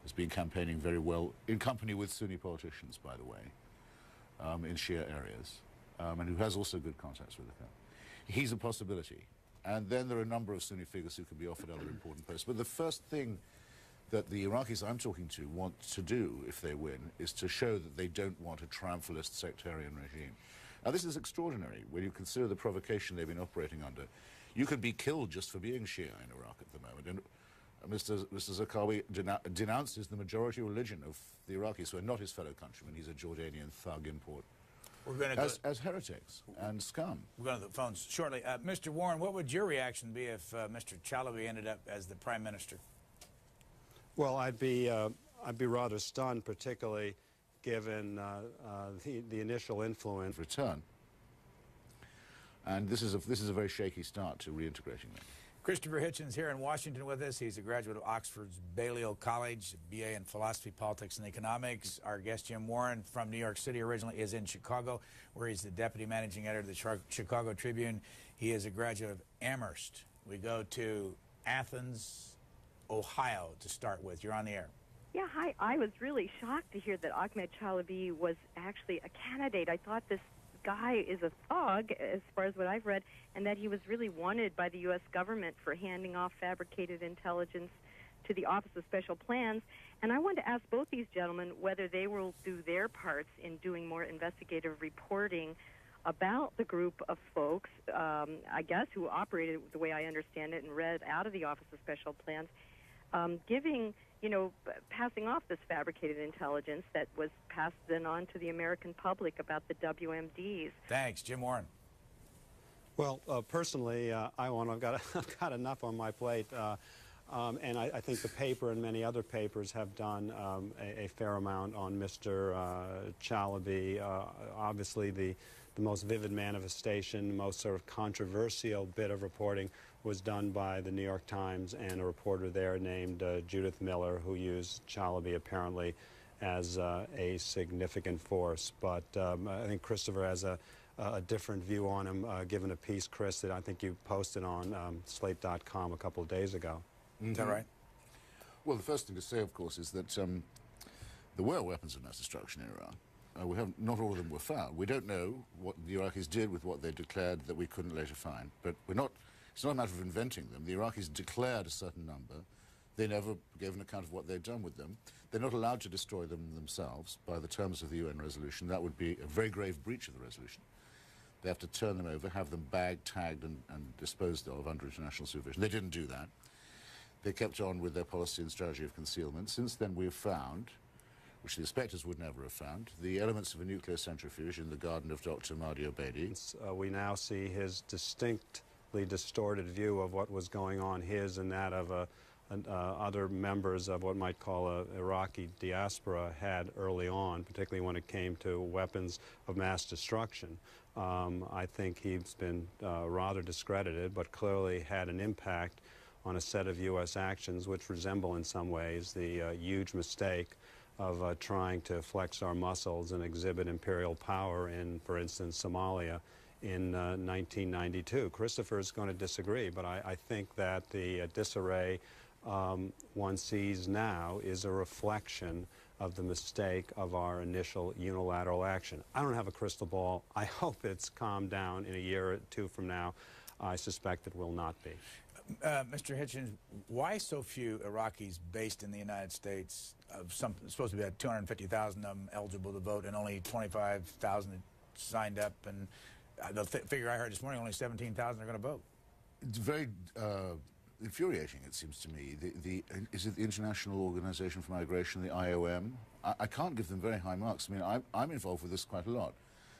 has been campaigning very well, in company with Sunni politicians, by the way, in Shia areas, and who has also good contacts with the Kurds. He's a possibility. And then there are a number of Sunni figures who can be offered other important posts. But the first thing that the Iraqis I'm talking to want to do, if they win, is to show that they don't want a triumphalist sectarian regime. Now, this is extraordinary when you consider the provocation they've been operating under. You could be killed just for being Shia in Iraq at the moment. And Mr. Zarqawi denounces the majority religion of the Iraqis, who are not his fellow countrymen. He's a Jordanian thug import. We're going to as heretics and scum. We're going to the phones shortly. Mr. Warren, what would your reaction be if Mr. Chalabi ended up as the prime minister? Well, I'd be rather stunned, particularly given the initial influence. Return. And this is a very shaky start to reintegrating them. Christopher Hitchens here in Washington with us. He's a graduate of Oxford's Balliol College, BA in Philosophy, Politics, and Economics. Our guest, Jim Warren, from New York City originally, is in Chicago, where he's the deputy managing editor of the Chicago Tribune. He is a graduate of Amherst. We go to Athens, Ohio, to start with. You're on the air. Yeah, hi. I was really shocked to hear that Ahmed Chalabi was actually a candidate. I thought this guy is a thug, as far as what I've read, and that he was really wanted by the U.S. government for handing off fabricated intelligence to the Office of Special Plans. And I wanted to ask both these gentlemen whether they will do their parts in doing more investigative reporting about the group of folks, I guess, who operated the way I understand it and read out of the Office of Special Plans, passing off this fabricated intelligence that was passed then on to the American public about the WMDs. Thanks, Jim Warren. Well, personally, I've got enough on my plate, and I think the paper and many other papers have done a fair amount on Mr. Chalabi. Obviously, the most vivid manifestation, the most sort of controversial bit of reporting was done by the New York Times and a reporter there named Judith Miller, who used Chalabi apparently as a significant force. But I think Christopher has a different view on him, given a piece, Chris, that I think you posted on Slate.com a couple of days ago. Is that right? Well, the first thing to say, of course, is that there were weapons of mass destruction in Iran. Not all of them were found. We don't know what the Iraqis did with what they declared that we couldn't later find. But it's not a matter of inventing them. The Iraqis declared a certain number. They never gave an account of what they'd done with them. They're not allowed to destroy them themselves by the terms of the UN resolution. That would be a very grave breach of the resolution. They have to turn them over, have them bagged, tagged, and disposed of under international supervision. They didn't do that. They kept on with their policy and strategy of concealment. Since then, we've found, which the inspectors would never have found, the elements of a nuclear centrifuge in the garden of Dr. Mahdi Obeidi. We now see his distinctly distorted view of what was going on, his and that of other members of what might call a Iraqi diaspora had early on, particularly when it came to weapons of mass destruction. I think he's been rather discredited, but clearly had an impact on a set of U.S. actions which resemble in some ways the huge mistake of trying to flex our muscles and exhibit imperial power in, for instance, Somalia in 1992. Christopher is going to disagree, but I think that the disarray one sees now is a reflection of the mistake of our initial unilateral action. I don't have a crystal ball. I hope it's calmed down in a year or two from now. I suspect it will not be. Mr. Hitchens, why so few Iraqis based in the United States? Supposed to be about 250,000 of them eligible to vote, and only 25,000 signed up. And the figure I heard this morning, only 17,000 are going to vote. It's very infuriating, it seems to me. Is it the International Organization for Migration, the IOM? I can't give them very high marks. I mean, I'm involved with this quite a lot.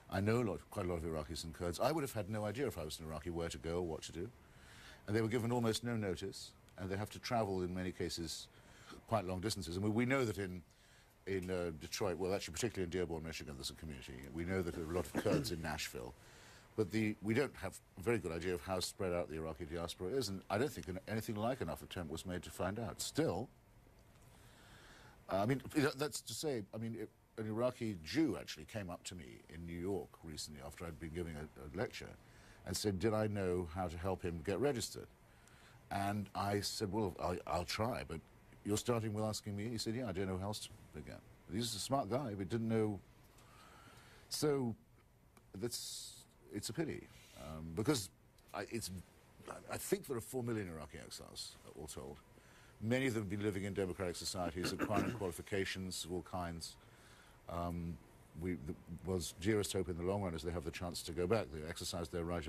I know quite a lot of Iraqis and Kurds. I would have had no idea if I was an Iraqi where to go or what to do. And they were given almost no notice, and they have to travel, in many cases, quite long distances. And we know that in Detroit, well, actually, particularly in Dearborn, Michigan, there's a community. We know that there are a lot of Kurds in Nashville. But we don't have a very good idea of how spread out the Iraqi diaspora is, and I don't think anything like enough attempt was made to find out. Still, I mean, that's to say, I mean, an Iraqi Jew actually came up to me in New York recently after I'd been giving a lecture and said, did I know how to help him get registered? And I said, well, I'll try, but you're starting with asking me? He said, yeah, I don't know how else to begin. He's a smart guy, but didn't know. So it's a pity, because I think there are 4 million Iraqi exiles, all told. Many of them have been living in democratic societies, acquiring qualifications of all kinds. What's dearest hope in the long run is they have the chance to go back. They exercise their right